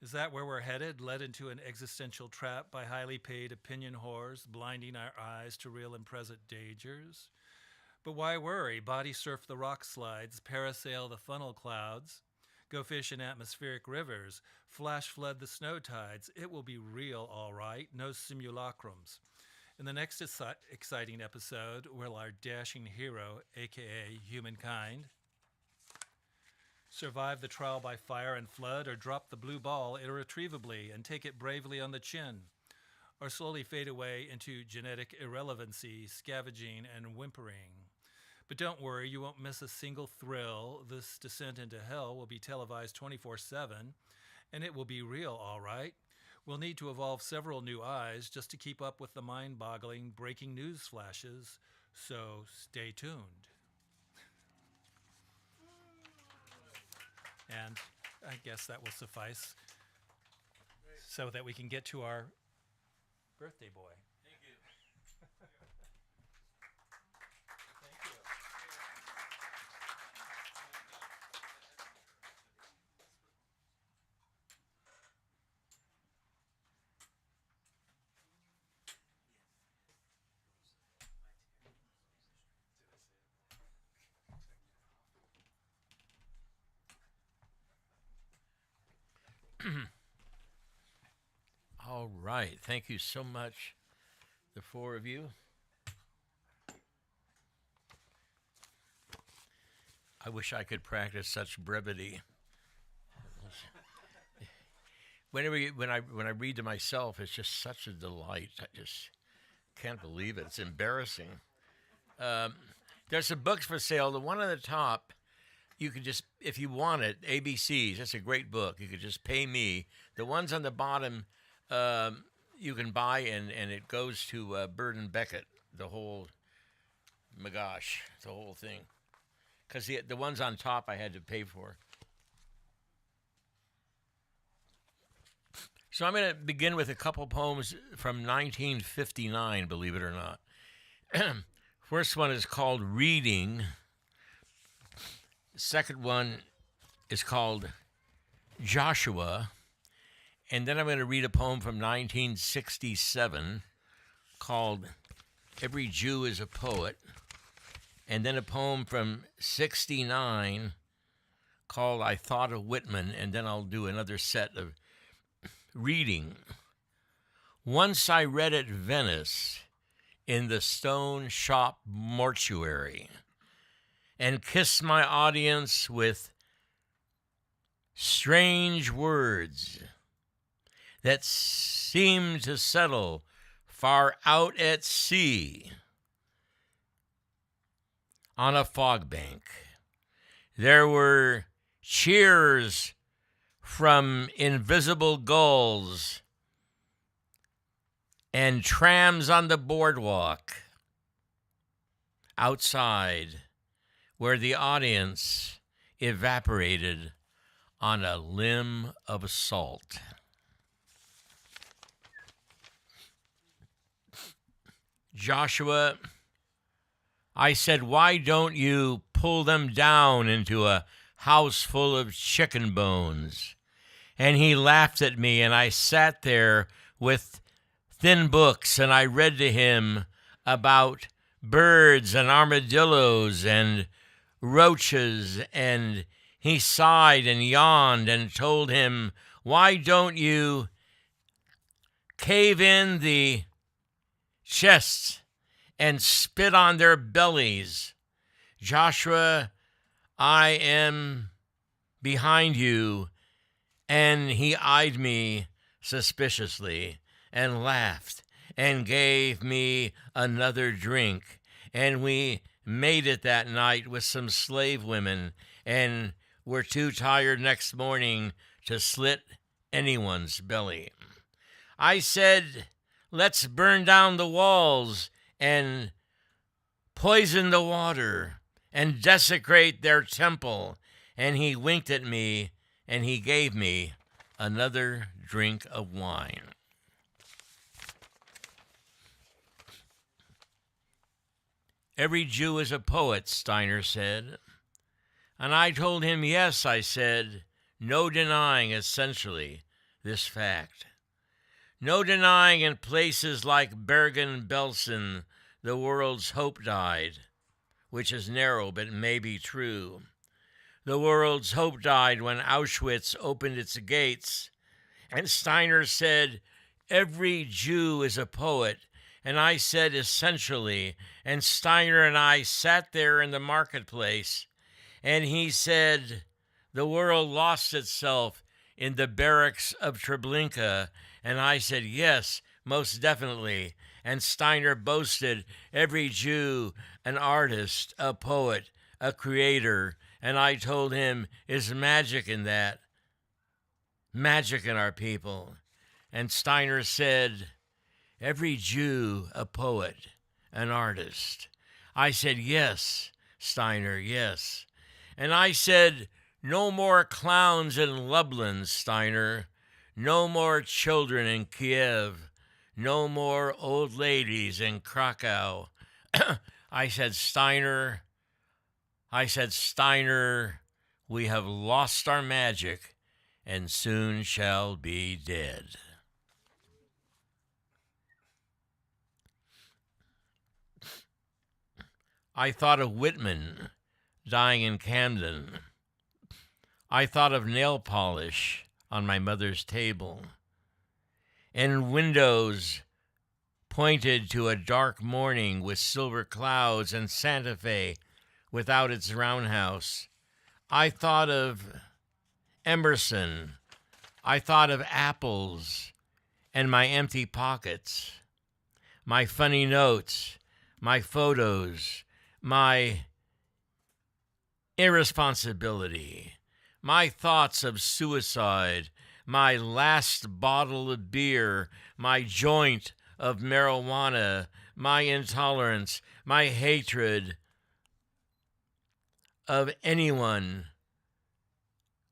Is that where we're headed, led into an existential trap by highly paid opinion whores, blinding our eyes to real and present dangers? But why worry? Body surf the rock slides, parasail the funnel clouds, go fish in atmospheric rivers, flash flood the snow tides. It will be real, all right, no simulacrums. In the next exciting episode, will our dashing hero, aka humankind, survive the trial by fire and flood, or drop the blue ball irretrievably and take it bravely on the chin, or slowly fade away into genetic irrelevancy, scavenging, and whimpering? But don't worry, you won't miss a single thrill. This descent into hell will be televised 24/7, and it will be real, all right. We'll need to evolve several new eyes just to keep up with the mind-boggling breaking news flashes, so stay tuned. And I guess that will suffice so that we can get to our birthday boy. Thank you. Thank you. All right. Thank you so much, the four of you. I wish I could practice such brevity. When I read to myself, it's just such a delight. I just can't believe it. It's embarrassing. There's some books for sale. The one on the top, you could just, if you want it, ABCs, that's a great book. You could just pay me. The ones on the bottom, you can buy, and it goes to Bird and Beckett, the whole, my gosh, the whole thing. Because the ones on top I had to pay for. So I'm going to begin with a couple poems from 1959, believe it or not. First one is called Reading. The second one is called Joshua. And then I'm going to read a poem from 1967 called Every Jew is a Poet. And then a poem from 69 called I Thought of Whitman. And then I'll do another set of reading. Once I read at Venice in the stone shop mortuary and kissed my audience with strange words that seemed to settle far out at sea on a fog bank. There were cheers from invisible gulls and trams on the boardwalk outside where the audience evaporated on a limb of salt. Joshua, I said, why don't you pull them down into a house full of chicken bones? And he laughed at me, and I sat there with thin books, and I read to him about birds and armadillos and roaches, and he sighed and yawned and told him, why don't you cave in the chests and spit on their bellies? Joshua, I am behind you. And he eyed me suspiciously and laughed and gave me another drink. And we made it that night with some slave women and were too tired next morning to slit anyone's belly. I said, let's burn down the walls and poison the water and desecrate their temple. And he winked at me and he gave me another drink of wine. Every Jew is a poet, Steiner said. And I told him, yes, I said, no denying essentially this fact. No denying in places like Bergen-Belsen the world's hope died, which is narrow but may be true. The world's hope died when Auschwitz opened its gates. And Steiner said, every Jew is a poet. And I said, essentially. And Steiner and I sat there in the marketplace. And he said, the world lost itself in the barracks of Treblinka. And I said, yes, most definitely. And Steiner boasted, every Jew, an artist, a poet, a creator. And I told him, is magic in that? Magic in our people. And Steiner said, every Jew, a poet, an artist. I said, yes, Steiner, yes. And I said, no more clowns in Lublin, Steiner. No more children in Kiev. No more old ladies in Krakow. I said, Steiner, we have lost our magic and soon shall be dead. I thought of Whitman dying in Camden. I thought of nail polish on my mother's table, and windows pointed to a dark morning with silver clouds and Santa Fe without its roundhouse. I thought of Emerson. I thought of apples and my empty pockets, my funny notes, my photos, my irresponsibility, my thoughts of suicide, my last bottle of beer, my joint of marijuana, my intolerance, my hatred of anyone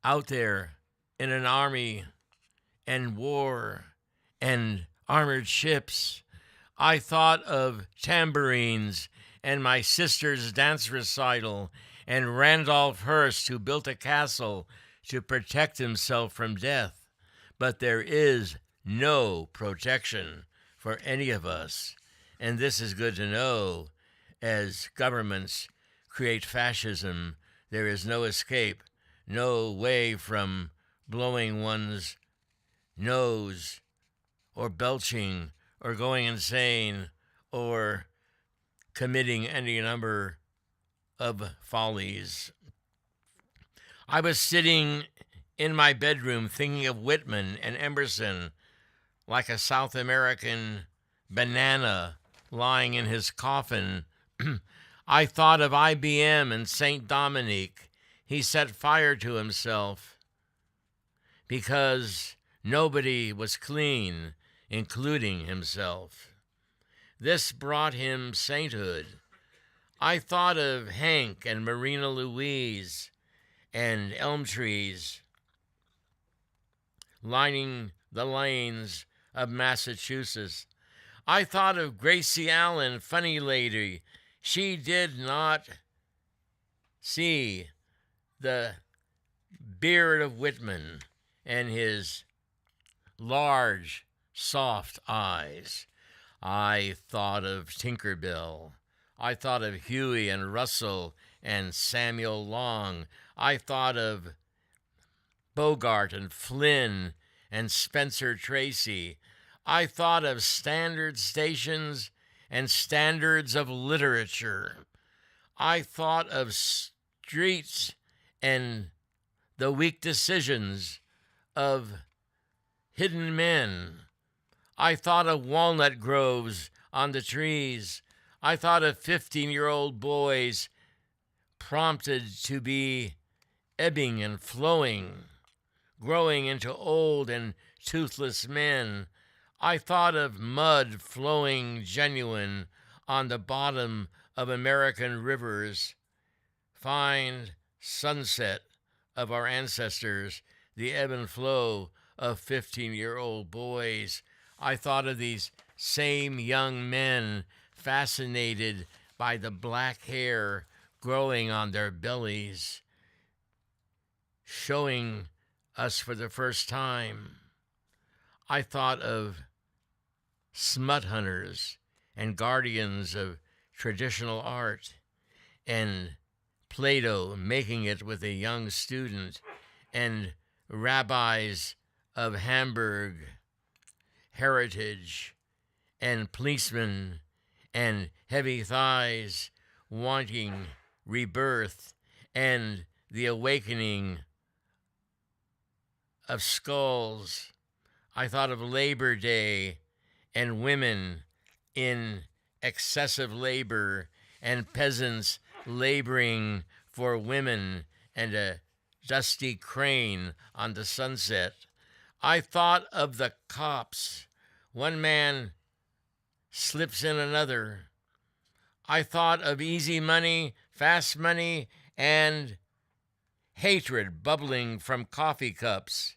out there in an army and war and armored ships. I thought of tambourines and my sister's dance recital and Randolph Hearst, who built a castle to protect himself from death. But there is no protection for any of us. And this is good to know. As governments create fascism, there is no escape, no way from blowing one's nose or belching or going insane or committing any number of follies. I was sitting in my bedroom thinking of Whitman and Emerson like a South American banana lying in his coffin. I thought of IBM and St. Dominic. He set fire to himself because nobody was clean, including himself. This brought him sainthood. I thought of Hank and Marina Louise and elm trees lining the lanes of Massachusetts. I thought of Gracie Allen, funny lady. She did not see the beard of Whitman and his large, soft eyes. I thought of Tinkerbell. I thought of Huey and Russell and Samuel Long. I thought of Bogart and Flynn and Spencer Tracy. I thought of standard stations and standards of literature. I thought of streets and the weak decisions of hidden men. I thought of walnut groves on the trees. I thought of 15-year-old boys prompted to be ebbing and flowing, growing into old and toothless men. I thought of mud flowing genuine on the bottom of American rivers, fine sunset of our ancestors, the ebb and flow of 15-year-old boys. I thought of these same young men fascinated by the black hair growing on their bellies, showing us for the first time. I thought of smut hunters and guardians of traditional art, and Plato making it with a young student, and rabbis of Hamburg heritage, and policemen and heavy thighs wanting rebirth, and the awakening of skulls. I thought of Labor Day and women in excessive labor, and peasants laboring for women, and a dusty crane on the sunset. I thought of the cops. One man slips in another. I thought of easy money, fast money, and hatred bubbling from coffee cups,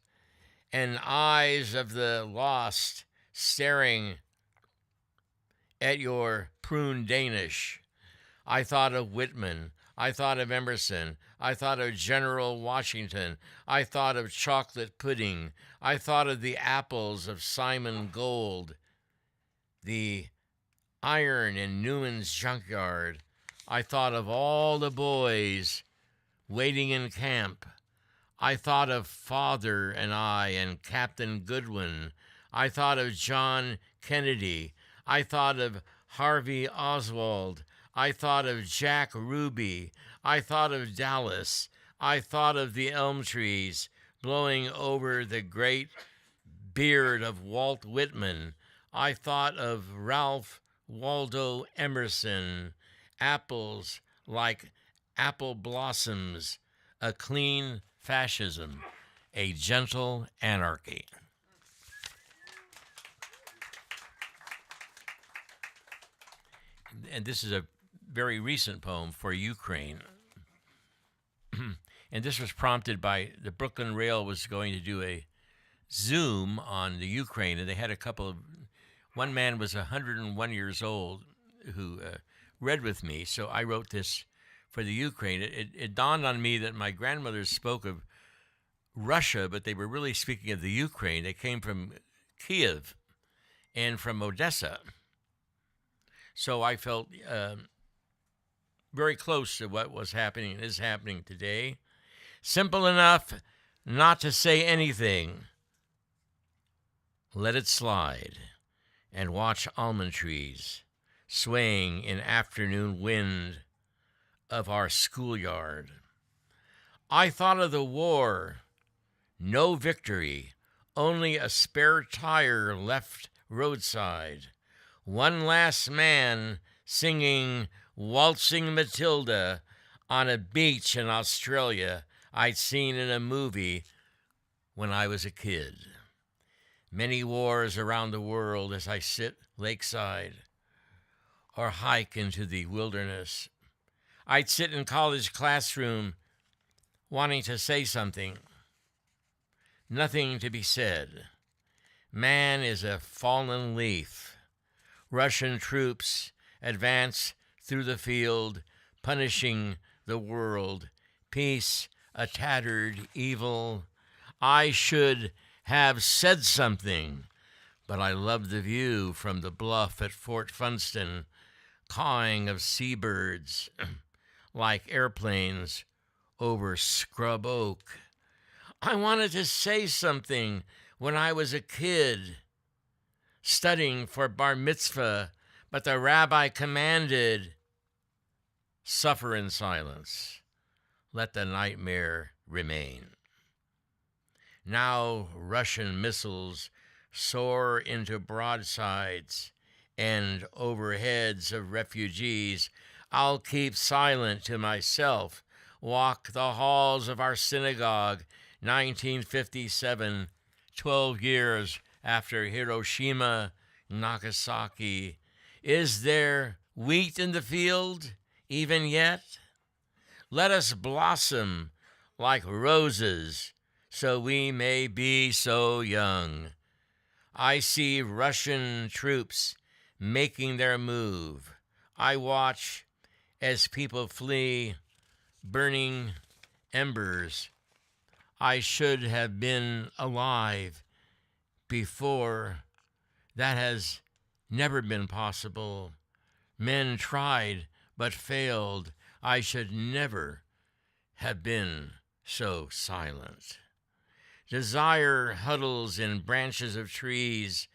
and eyes of the lost staring at your prune Danish. I thought of Whitman. I thought of Emerson. I thought of General Washington. I thought of chocolate pudding. I thought of the apples of Simon Gold, the iron in Newman's junkyard. I thought of all the boys waiting in camp. I thought of Father and I and Captain Goodwin. I thought of John Kennedy. I thought of Harvey Oswald. I thought of Jack Ruby. I thought of Dallas. I thought of the elm trees blowing over the great beard of Walt Whitman. I thought of Ralph Waldo Emerson. Apples like apple blossoms, a clean fascism, a gentle anarchy. And this is a very recent poem for Ukraine. And this was prompted by the Brooklyn Rail was going to do a Zoom on the Ukraine, and they had a couple of, one man was 101 years old who read with me, so I wrote this for the Ukraine. It dawned on me that my grandmothers spoke of Russia, but they were really speaking of the Ukraine. They came from Kiev and from Odessa. So I felt very close to what was happening and is happening today. Simple enough not to say anything. Let it slide and watch almond trees swaying in afternoon wind of our schoolyard. I thought of the war, no victory, only a spare tire left roadside. One last man singing Waltzing Matilda on a beach in Australia I'd seen in a movie when I was a kid. Many wars around the world as I sit lakeside or hike into the wilderness. I'd sit in college classroom wanting to say something. Nothing to be said. Man is a fallen leaf. Russian troops advance through the field, punishing the world. Peace, a tattered evil. I should have said something, but I love the view from the bluff at Fort Funston, cawing of seabirds like airplanes over Scrub Oak. I wanted to say something when I was a kid, studying for bar mitzvah, but the rabbi commanded, suffer in silence. Let the nightmare remain. Now Russian missiles soar into broadsides and overheads of refugees. I'll keep silent to myself, walk the halls of our synagogue, 1957, 12 years after Hiroshima, Nagasaki. Is there wheat in the field even yet? Let us blossom like roses, so we may be so young. I see Russian troops making their move. I watch as people flee burning embers. I should have been alive before. That has never been possible. Men tried but failed. I should never have been so silent. Desire huddles in branches of trees.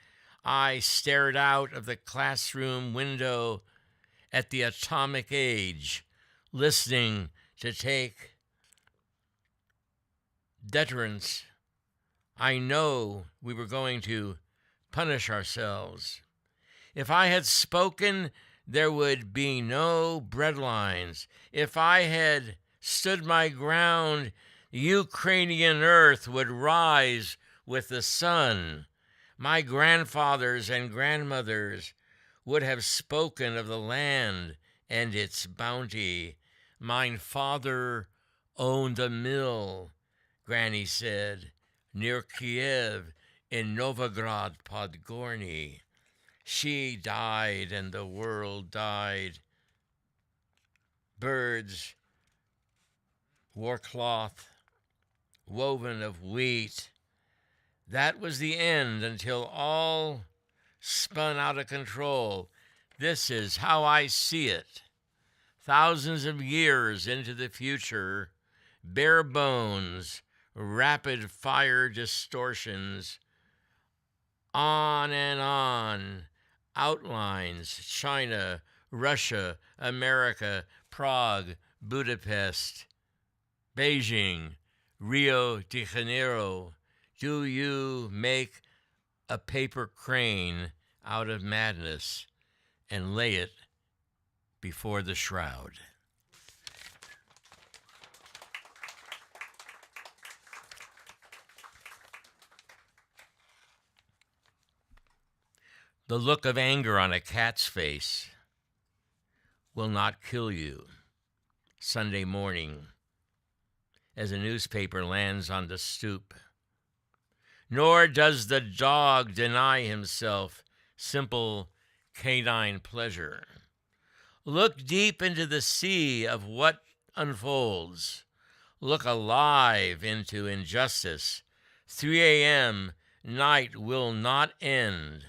I stared out of the classroom window at the atomic age, listening to take deterrence. I know we were going to punish ourselves. If I had spoken, there would be no breadlines. If I had stood my ground, Ukrainian earth would rise with the sun. My grandfathers and grandmothers would have spoken of the land and its bounty. Mine father owned a mill, Granny said, near Kiev in Novograd Podgorny. She died and the world died. Birds wore cloth woven of wheat. That was the end until all spun out of control. This is how I see it. Thousands of years into the future, bare bones, rapid fire distortions, on and on, outlines, China, Russia, America, Prague, Budapest, Beijing, Rio de Janeiro. Do you make a paper crane out of madness and lay it before the shroud? The look of anger on a cat's face will not kill you. Sunday morning, as a newspaper lands on the stoop. Nor does the dog deny himself simple canine pleasure. Look deep into the sea of what unfolds. Look alive into injustice. 3 a.m. night will not end.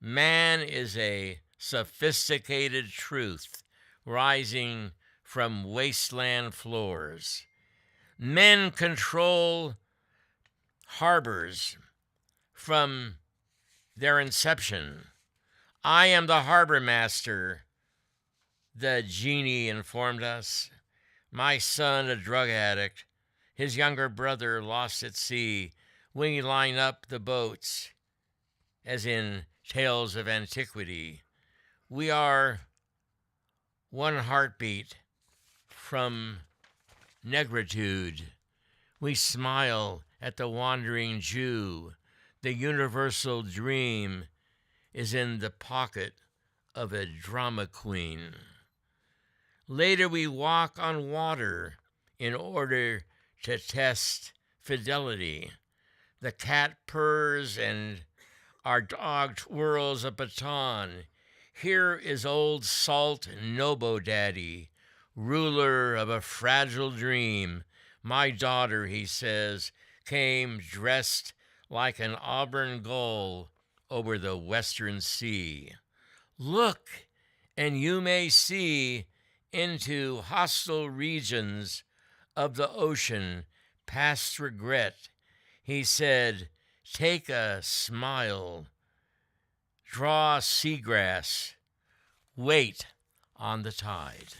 Man is a sophisticated truth rising from wasteland floors. Men control harbors from their inception. I am the harbor master, the genie informed us. My son, a drug addict, his younger brother lost at sea. We line up the boats, as in tales of antiquity. We are one heartbeat from negritude. We smile at the wandering Jew. The universal dream is in the pocket of a drama queen. Later we walk on water in order to test fidelity. The cat purrs and our dog twirls a baton. Here is old Salt Nobo Daddy, ruler of a fragile dream. My daughter, he says, came dressed like an auburn gull over the western sea. Look, and you may see into hostile regions of the ocean past regret. He said, take a smile, draw seagrass, wait on the tide.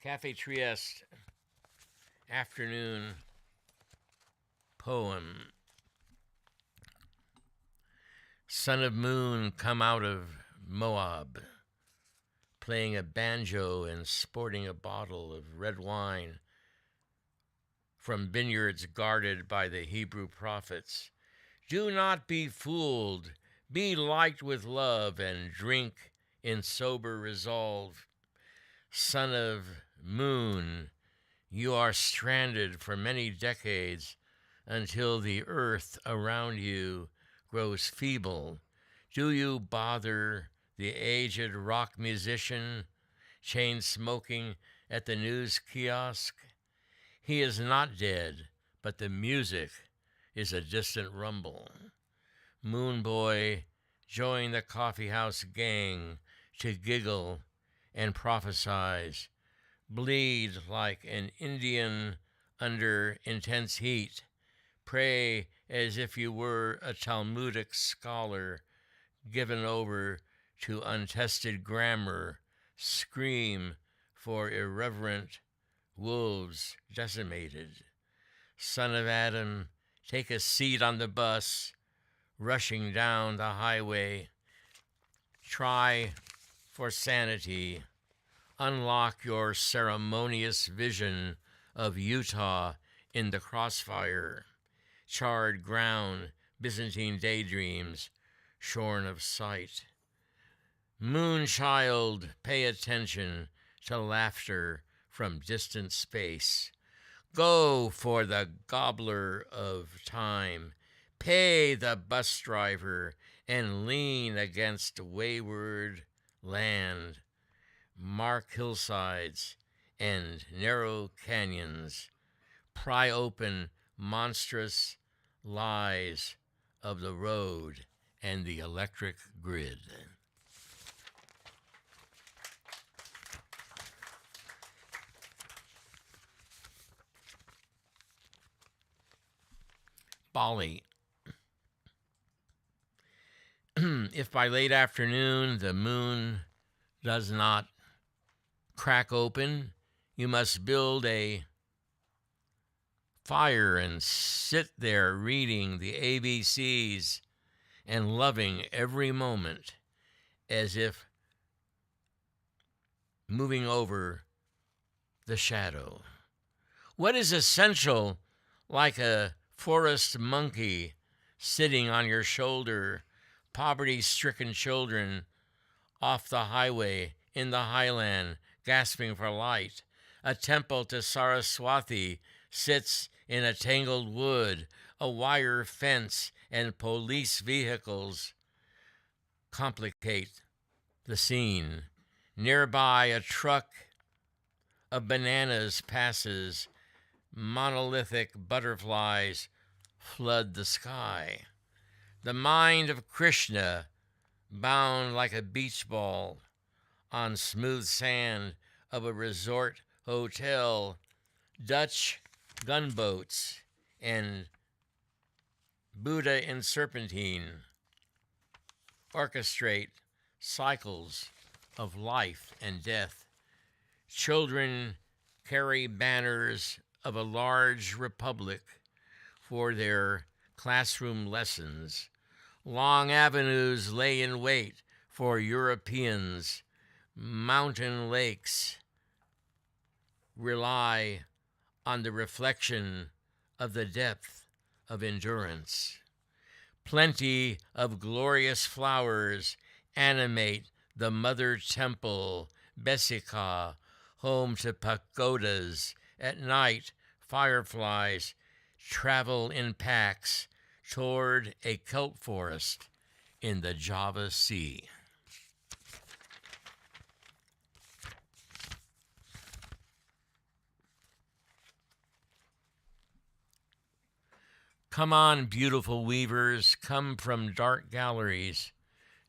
Cafe Trieste, afternoon poem. Son of moon, come out of Moab, playing a banjo and sporting a bottle of red wine from vineyards guarded by the Hebrew prophets. Do not be fooled. Be light with love and drink in sober resolve. Son of moon, you are stranded for many decades until the earth around you grows feeble. Do you bother the aged rock musician chain smoking at the news kiosk? He is not dead, but the music is a distant rumble. Moon boy, join the coffeehouse gang to giggle and prophesize. Bleed like an Indian under intense heat. Pray as if you were a Talmudic scholar given over to untested grammar. Scream for irreverent wolves decimated. Son of Adam, take a seat on the bus rushing down the highway. Try for sanity. Unlock your ceremonious vision of Utah in the crossfire. Charred ground, Byzantine daydreams, shorn of sight. Moonchild, pay attention to laughter from distant space. Go for the gobbler of time. Pay the bus driver and lean against wayward land. Mark hillsides and narrow canyons. Pry open monstrous lies of the road and the electric grid. Bali. If by late afternoon the moon does not crack open, you must build a fire and sit there reading the ABCs and loving every moment as if moving over the shadow. What is essential, like a forest monkey sitting on your shoulder, poverty-stricken children off the highway in the highland gasping for light. A temple to Saraswati sits in a tangled wood. A wire fence and police vehicles complicate the scene. Nearby, a truck of bananas passes. Monolithic butterflies flood the sky. The mind of Krishna, bound like a beach ball on smooth sand of a resort hotel. Dutch gunboats and Buddha in serpentine orchestrate cycles of life and death. Children carry banners of a large republic for their classroom lessons. Long avenues lay in wait for Europeans. Mountain lakes rely on the reflection of the depth of endurance. Plenty of glorious flowers animate the mother temple, Besika, home to pagodas. At night, fireflies travel in packs toward a kelp forest in the Java Sea. Come on, beautiful weavers, come from dark galleries.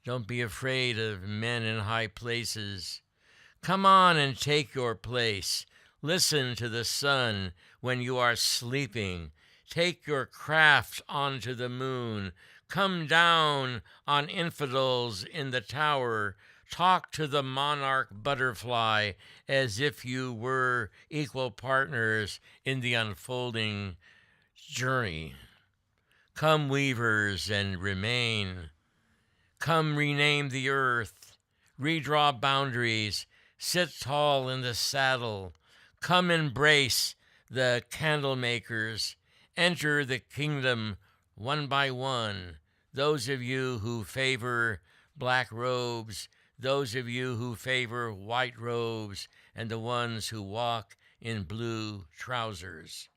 Don't be afraid of men in high places. Come on and take your place. Listen to the sun when you are sleeping. Take your craft onto the moon. Come down on infidels in the tower. Talk to the monarch butterfly as if you were equal partners in the unfolding journey. Come, weavers, and remain. Come rename the earth, redraw boundaries, sit tall in the saddle. Come embrace the candle makers, enter the kingdom one by one. Those of you who favor black robes, those of you who favor white robes, and the ones who walk in blue trousers.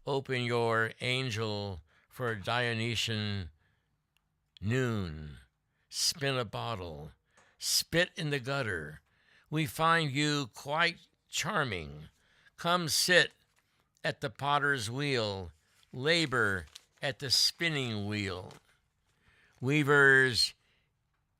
Open your angel for Dionysian noon. Spin a bottle. Spit in the gutter. We find you quite charming. Come sit at the potter's wheel. Labor at the spinning wheel. Weavers,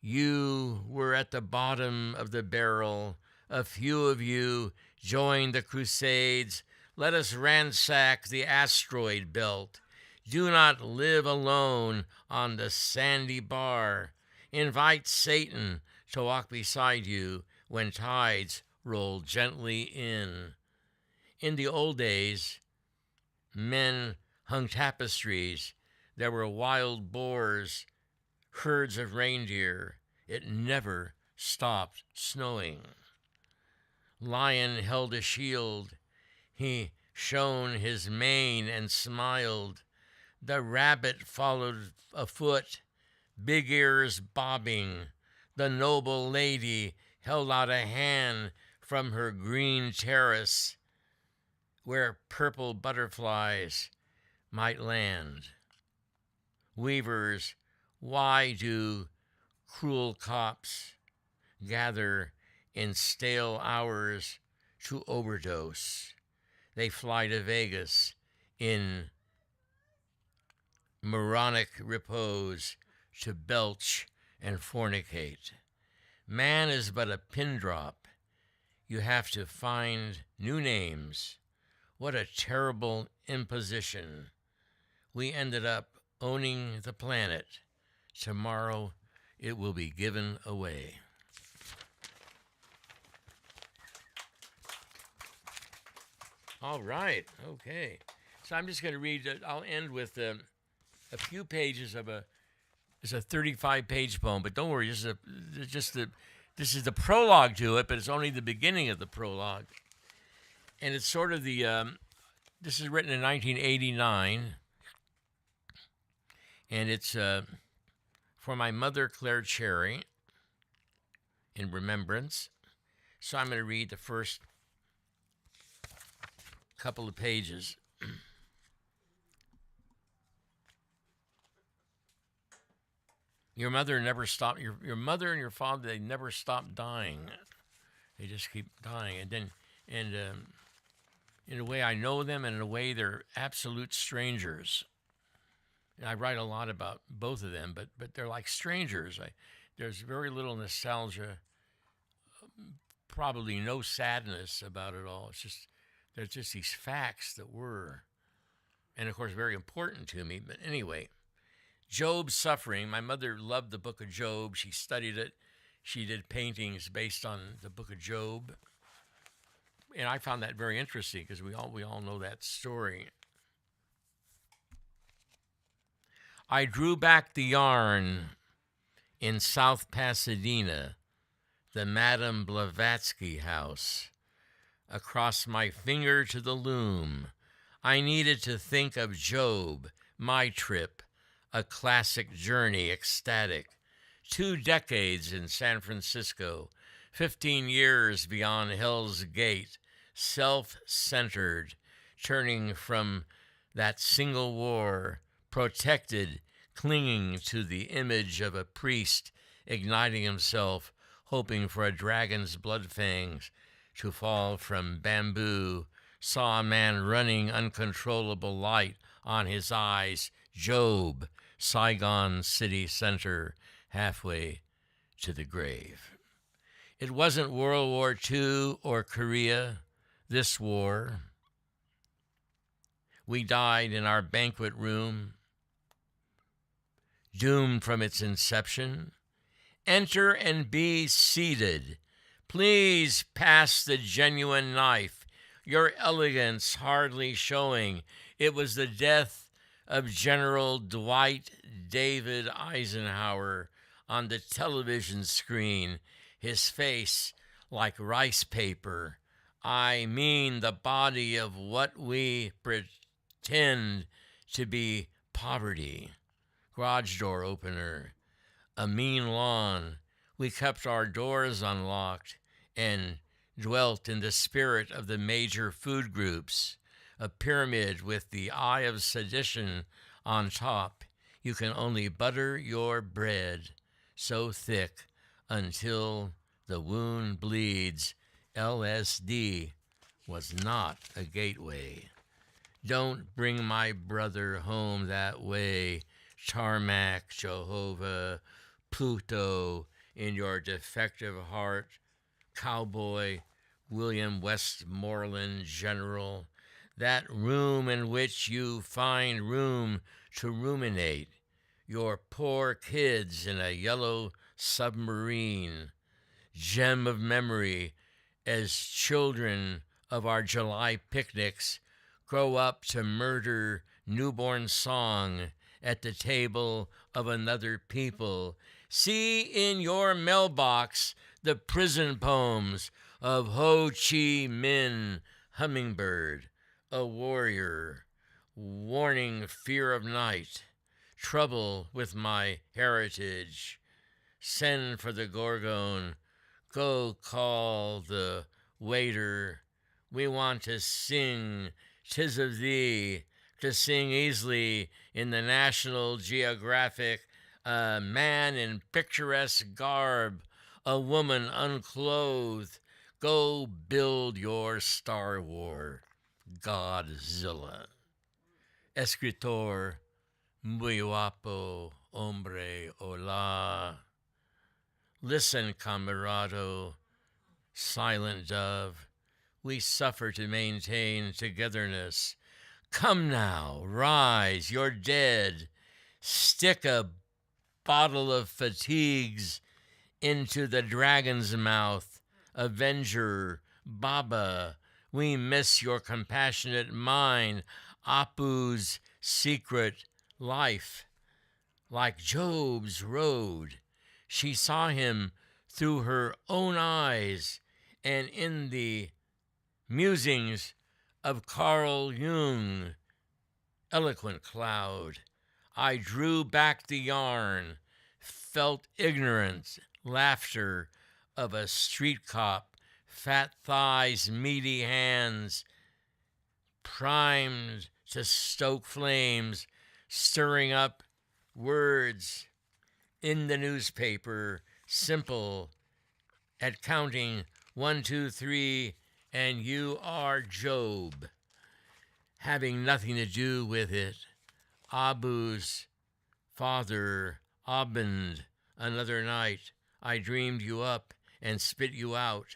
you were at the bottom of the barrel. A few of you joined the Crusades. Let us ransack the asteroid belt. Do not live alone on the sandy bar. Invite Satan to walk beside you when tides roll gently in. In the old days, men hung tapestries. There were wild boars, herds of reindeer. It never stopped snowing. Lion held a shield. He shone his mane and smiled. The rabbit followed afoot, big ears bobbing. The noble lady held out a hand from her green terrace where purple butterflies might land. Weavers, why do cruel cops gather in stale hours to overdose? They fly to Vegas in moronic repose to belch and fornicate. Man is but a pin drop. You have to find new names. What a terrible imposition. We ended up owning the planet. Tomorrow it will be given away. All right, okay. So I'm just going to read, I'll end with a few pages of it's a 35-page poem, but don't worry, this is the prologue to it, but it's only the beginning of the prologue. And it's sort of this is written in 1989, and it's for my mother, Claire Cherry, in remembrance. So I'm going to read the first couple of pages. Your mother never stopped. Your mother and your father, they never stopped dying. They just keep dying, and in a way I know them, and in a way they're absolute strangers. And I write a lot about both of them, but they're like strangers. There's very little nostalgia, probably no sadness about it all. It's just there's just these facts that were, and of course very important to me. But anyway. Job's suffering. My mother loved the book of Job. She studied it. She did paintings based on the book of Job. And I found that very interesting because we all know that story. I drew back the yarn in South Pasadena, the Madame Blavatsky house. Across my finger to the loom, I needed to think of Job, my trip, a classic journey, ecstatic. 2 decades in San Francisco, 15 years beyond Hell's Gate, self-centered, turning from that single war, protected, clinging to the image of a priest, igniting himself, hoping for a dragon's blood fangs to fall from bamboo, saw a man running uncontrollable light on his eyes, Job, Saigon city center, halfway to the grave. It wasn't World War II or Korea, this war. We died in our banquet room, doomed from its inception. Enter and be seated. Please pass the genuine knife, your elegance hardly showing. It was the death of General Dwight David Eisenhower. on the television screen, his face like rice paper. I mean the body of what we pretend to be poverty. Garage door opener, a mean lawn. We kept our doors unlocked and dwelt in the spirit of the major food groups. A pyramid with the eye of sedition on top. You can only butter your bread so thick until the wound bleeds. LSD was not a gateway. Don't bring my brother home that way. Tarmac, Jehovah, Pluto in your defective heart. Cowboy, William Westmoreland, General. That room in which you find room to ruminate. Your poor kids in a yellow submarine. Gem of memory as children of our July picnics grow up to murder newborn song at the table of another people. See in your mailbox the prison poems of Ho Chi Minh Hummingbird, a warrior, warning fear of night, trouble with my heritage. Send for the Gorgon, go call the waiter. We want to sing 'Tis of Thee, to sing easily in the National Geographic, a man in picturesque garb, a woman unclothed. Go build your Star War, Godzilla. Escritor, muy guapo, hombre, hola. Listen, camarado, silent dove, we suffer to maintain togetherness. Come now, rise, you're dead. Stick a bottle of fatigues into the dragon's mouth. Avenger, Baba, we miss your compassionate mind. Apu's secret life, like Job's road. She saw him through her own eyes, and in the musings of Carl Jung, eloquent cloud, I drew back the yarn, felt ignorance, laughter of a street cop, fat thighs, meaty hands, primed to stoke flames, stirring up words in the newspaper, simple at counting 1, 2, 3, and you are Job, having nothing to do with it. Abu's father, Abend, another night, I dreamed you up and spit you out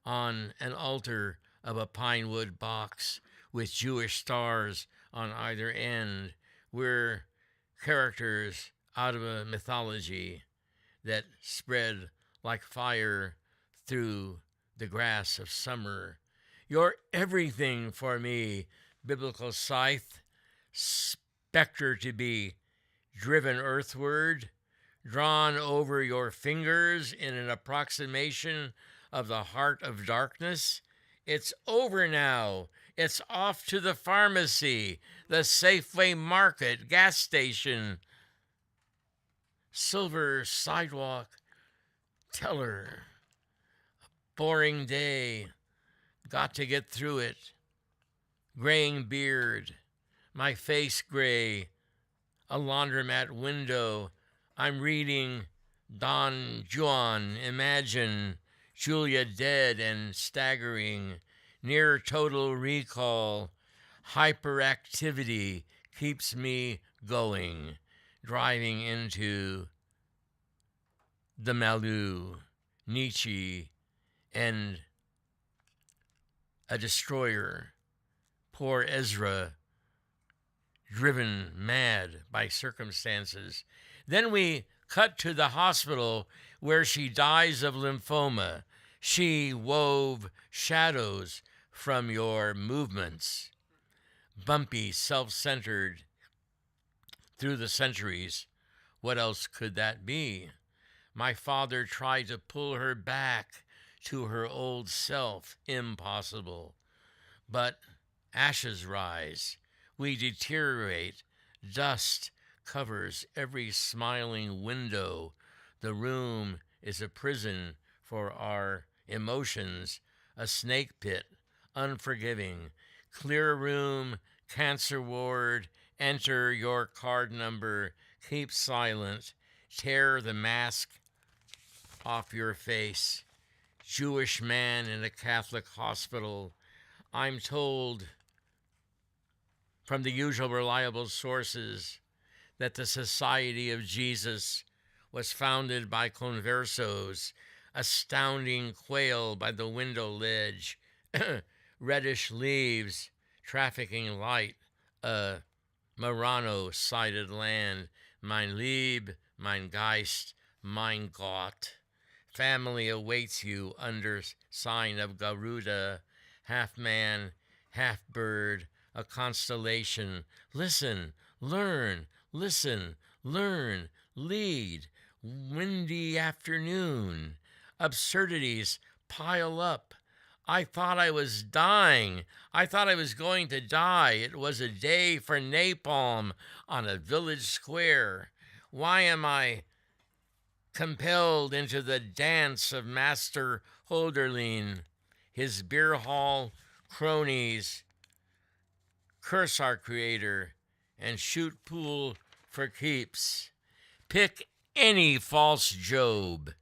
on an altar of a pine wood box with Jewish stars on either end. We're characters out of a mythology that spread like fire through the grass of summer. You're everything for me, biblical scythe, specter to be driven earthward, drawn over your fingers in an approximation of the heart of darkness. It's over now. It's off to the pharmacy, the Safeway market, gas station, silver sidewalk teller. Boring day. Got to get through it. Graying beard. My face gray. A laundromat window. I'm reading Don Juan. Imagine Julia dead and staggering. Near total recall. Hyperactivity keeps me going. Driving into the Malou, Nietzsche, and a destroyer. Poor Ezra, driven mad by circumstances. Then we cut to the hospital where she dies of lymphoma. She wove shadows from your movements. Bumpy, self-centered through the centuries. What else could that be? My father tried to pull her back to her old self. Impossible. But ashes rise. We deteriorate. Dust covers every smiling window. The room is a prison for our emotions, a snake pit, unforgiving. Clear room, cancer ward, enter your card number, keep silent, tear the mask off your face. Jewish man in a Catholic hospital. I'm told from the usual reliable sources that the Society of Jesus was founded by conversos, astounding quail by the window ledge, reddish leaves, trafficking light, a Marano-sided land, mein Lieb, mein Geist, mein Gott. Family awaits you under sign of Garuda, half man, half bird, a constellation. Listen, learn, listen, learn, lead. Windy afternoon. Absurdities pile up. I thought I was dying. I thought I was going to die. It was a day for napalm on a village square. Why am I compelled into the dance of Master Holderlin? His beer hall cronies curse our creator and shoot pool for keeps. Pick any false Job.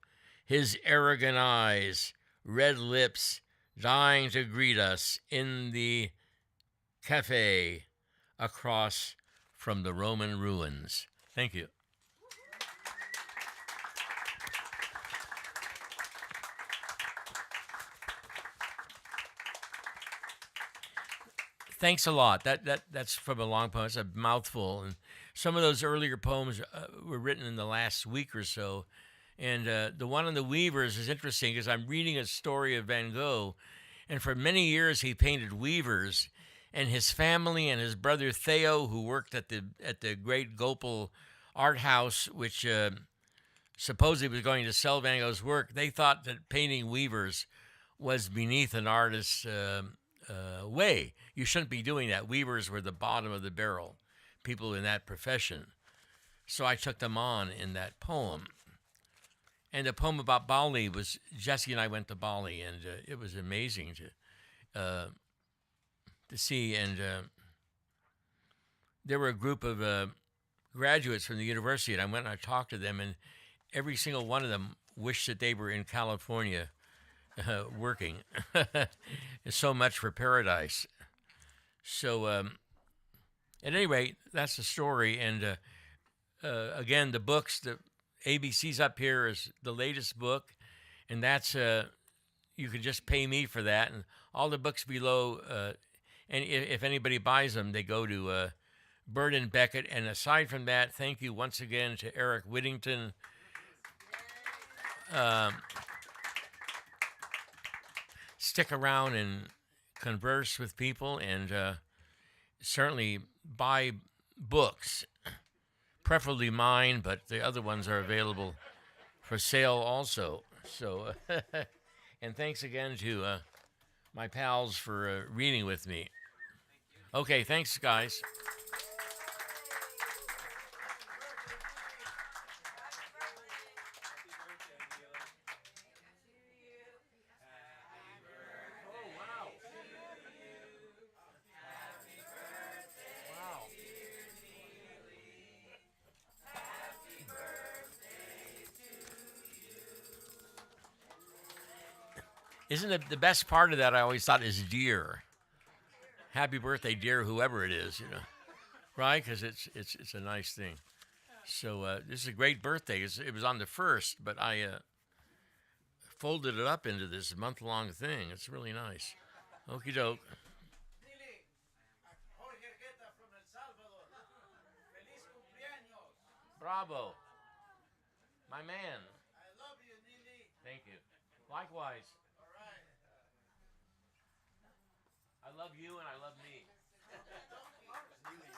His arrogant eyes, red lips, dying to greet us in the cafe across from the Roman ruins. Thank you. Thanks a lot. That's from a long poem. It's a mouthful. And some of those earlier poems were written in the last week or so. And the one on the weavers is interesting because I'm reading a story of Van Gogh. And for many years, he painted weavers. And his family and his brother Theo, who worked at the great Gopal art house, which supposedly was going to sell Van Gogh's work, they thought that painting weavers was beneath an artist's way. You shouldn't be doing that. Weavers were the bottom of the barrel, people in that profession. So I took them on in that poem. And the poem about Bali was, Jesse and I went to Bali, and it was amazing to see. And there were a group of graduates from the university, and I went and I talked to them, and every single one of them wished that they were in California working. So much for paradise. So at any rate, that's the story. And again, the books, the ABC's up here is the latest book, and that's you can just pay me for that. And all the books below, and if anybody buys them, they go to Bird and Beckett. And aside from that, thank you once again to Eric Whittington. Stick around and converse with people, and certainly buy books, preferably mine, but the other ones are available for sale also. So, and thanks again to my pals for reading with me. Okay, thanks, guys. Isn't it the best part of that? I always thought is dear. Happy birthday, dear, whoever it is, you know, right? Because it's a nice thing. So this is a great birthday. It was on the 1st, but I folded it up into this month-long thing. It's really nice. Okie doke. Neeli, Jorge Argueta from El Salvador. Feliz cumpleaños. Bravo. My man. I love you, Neeli. Thank you. Likewise. All right. I love you and I love me. Neeli.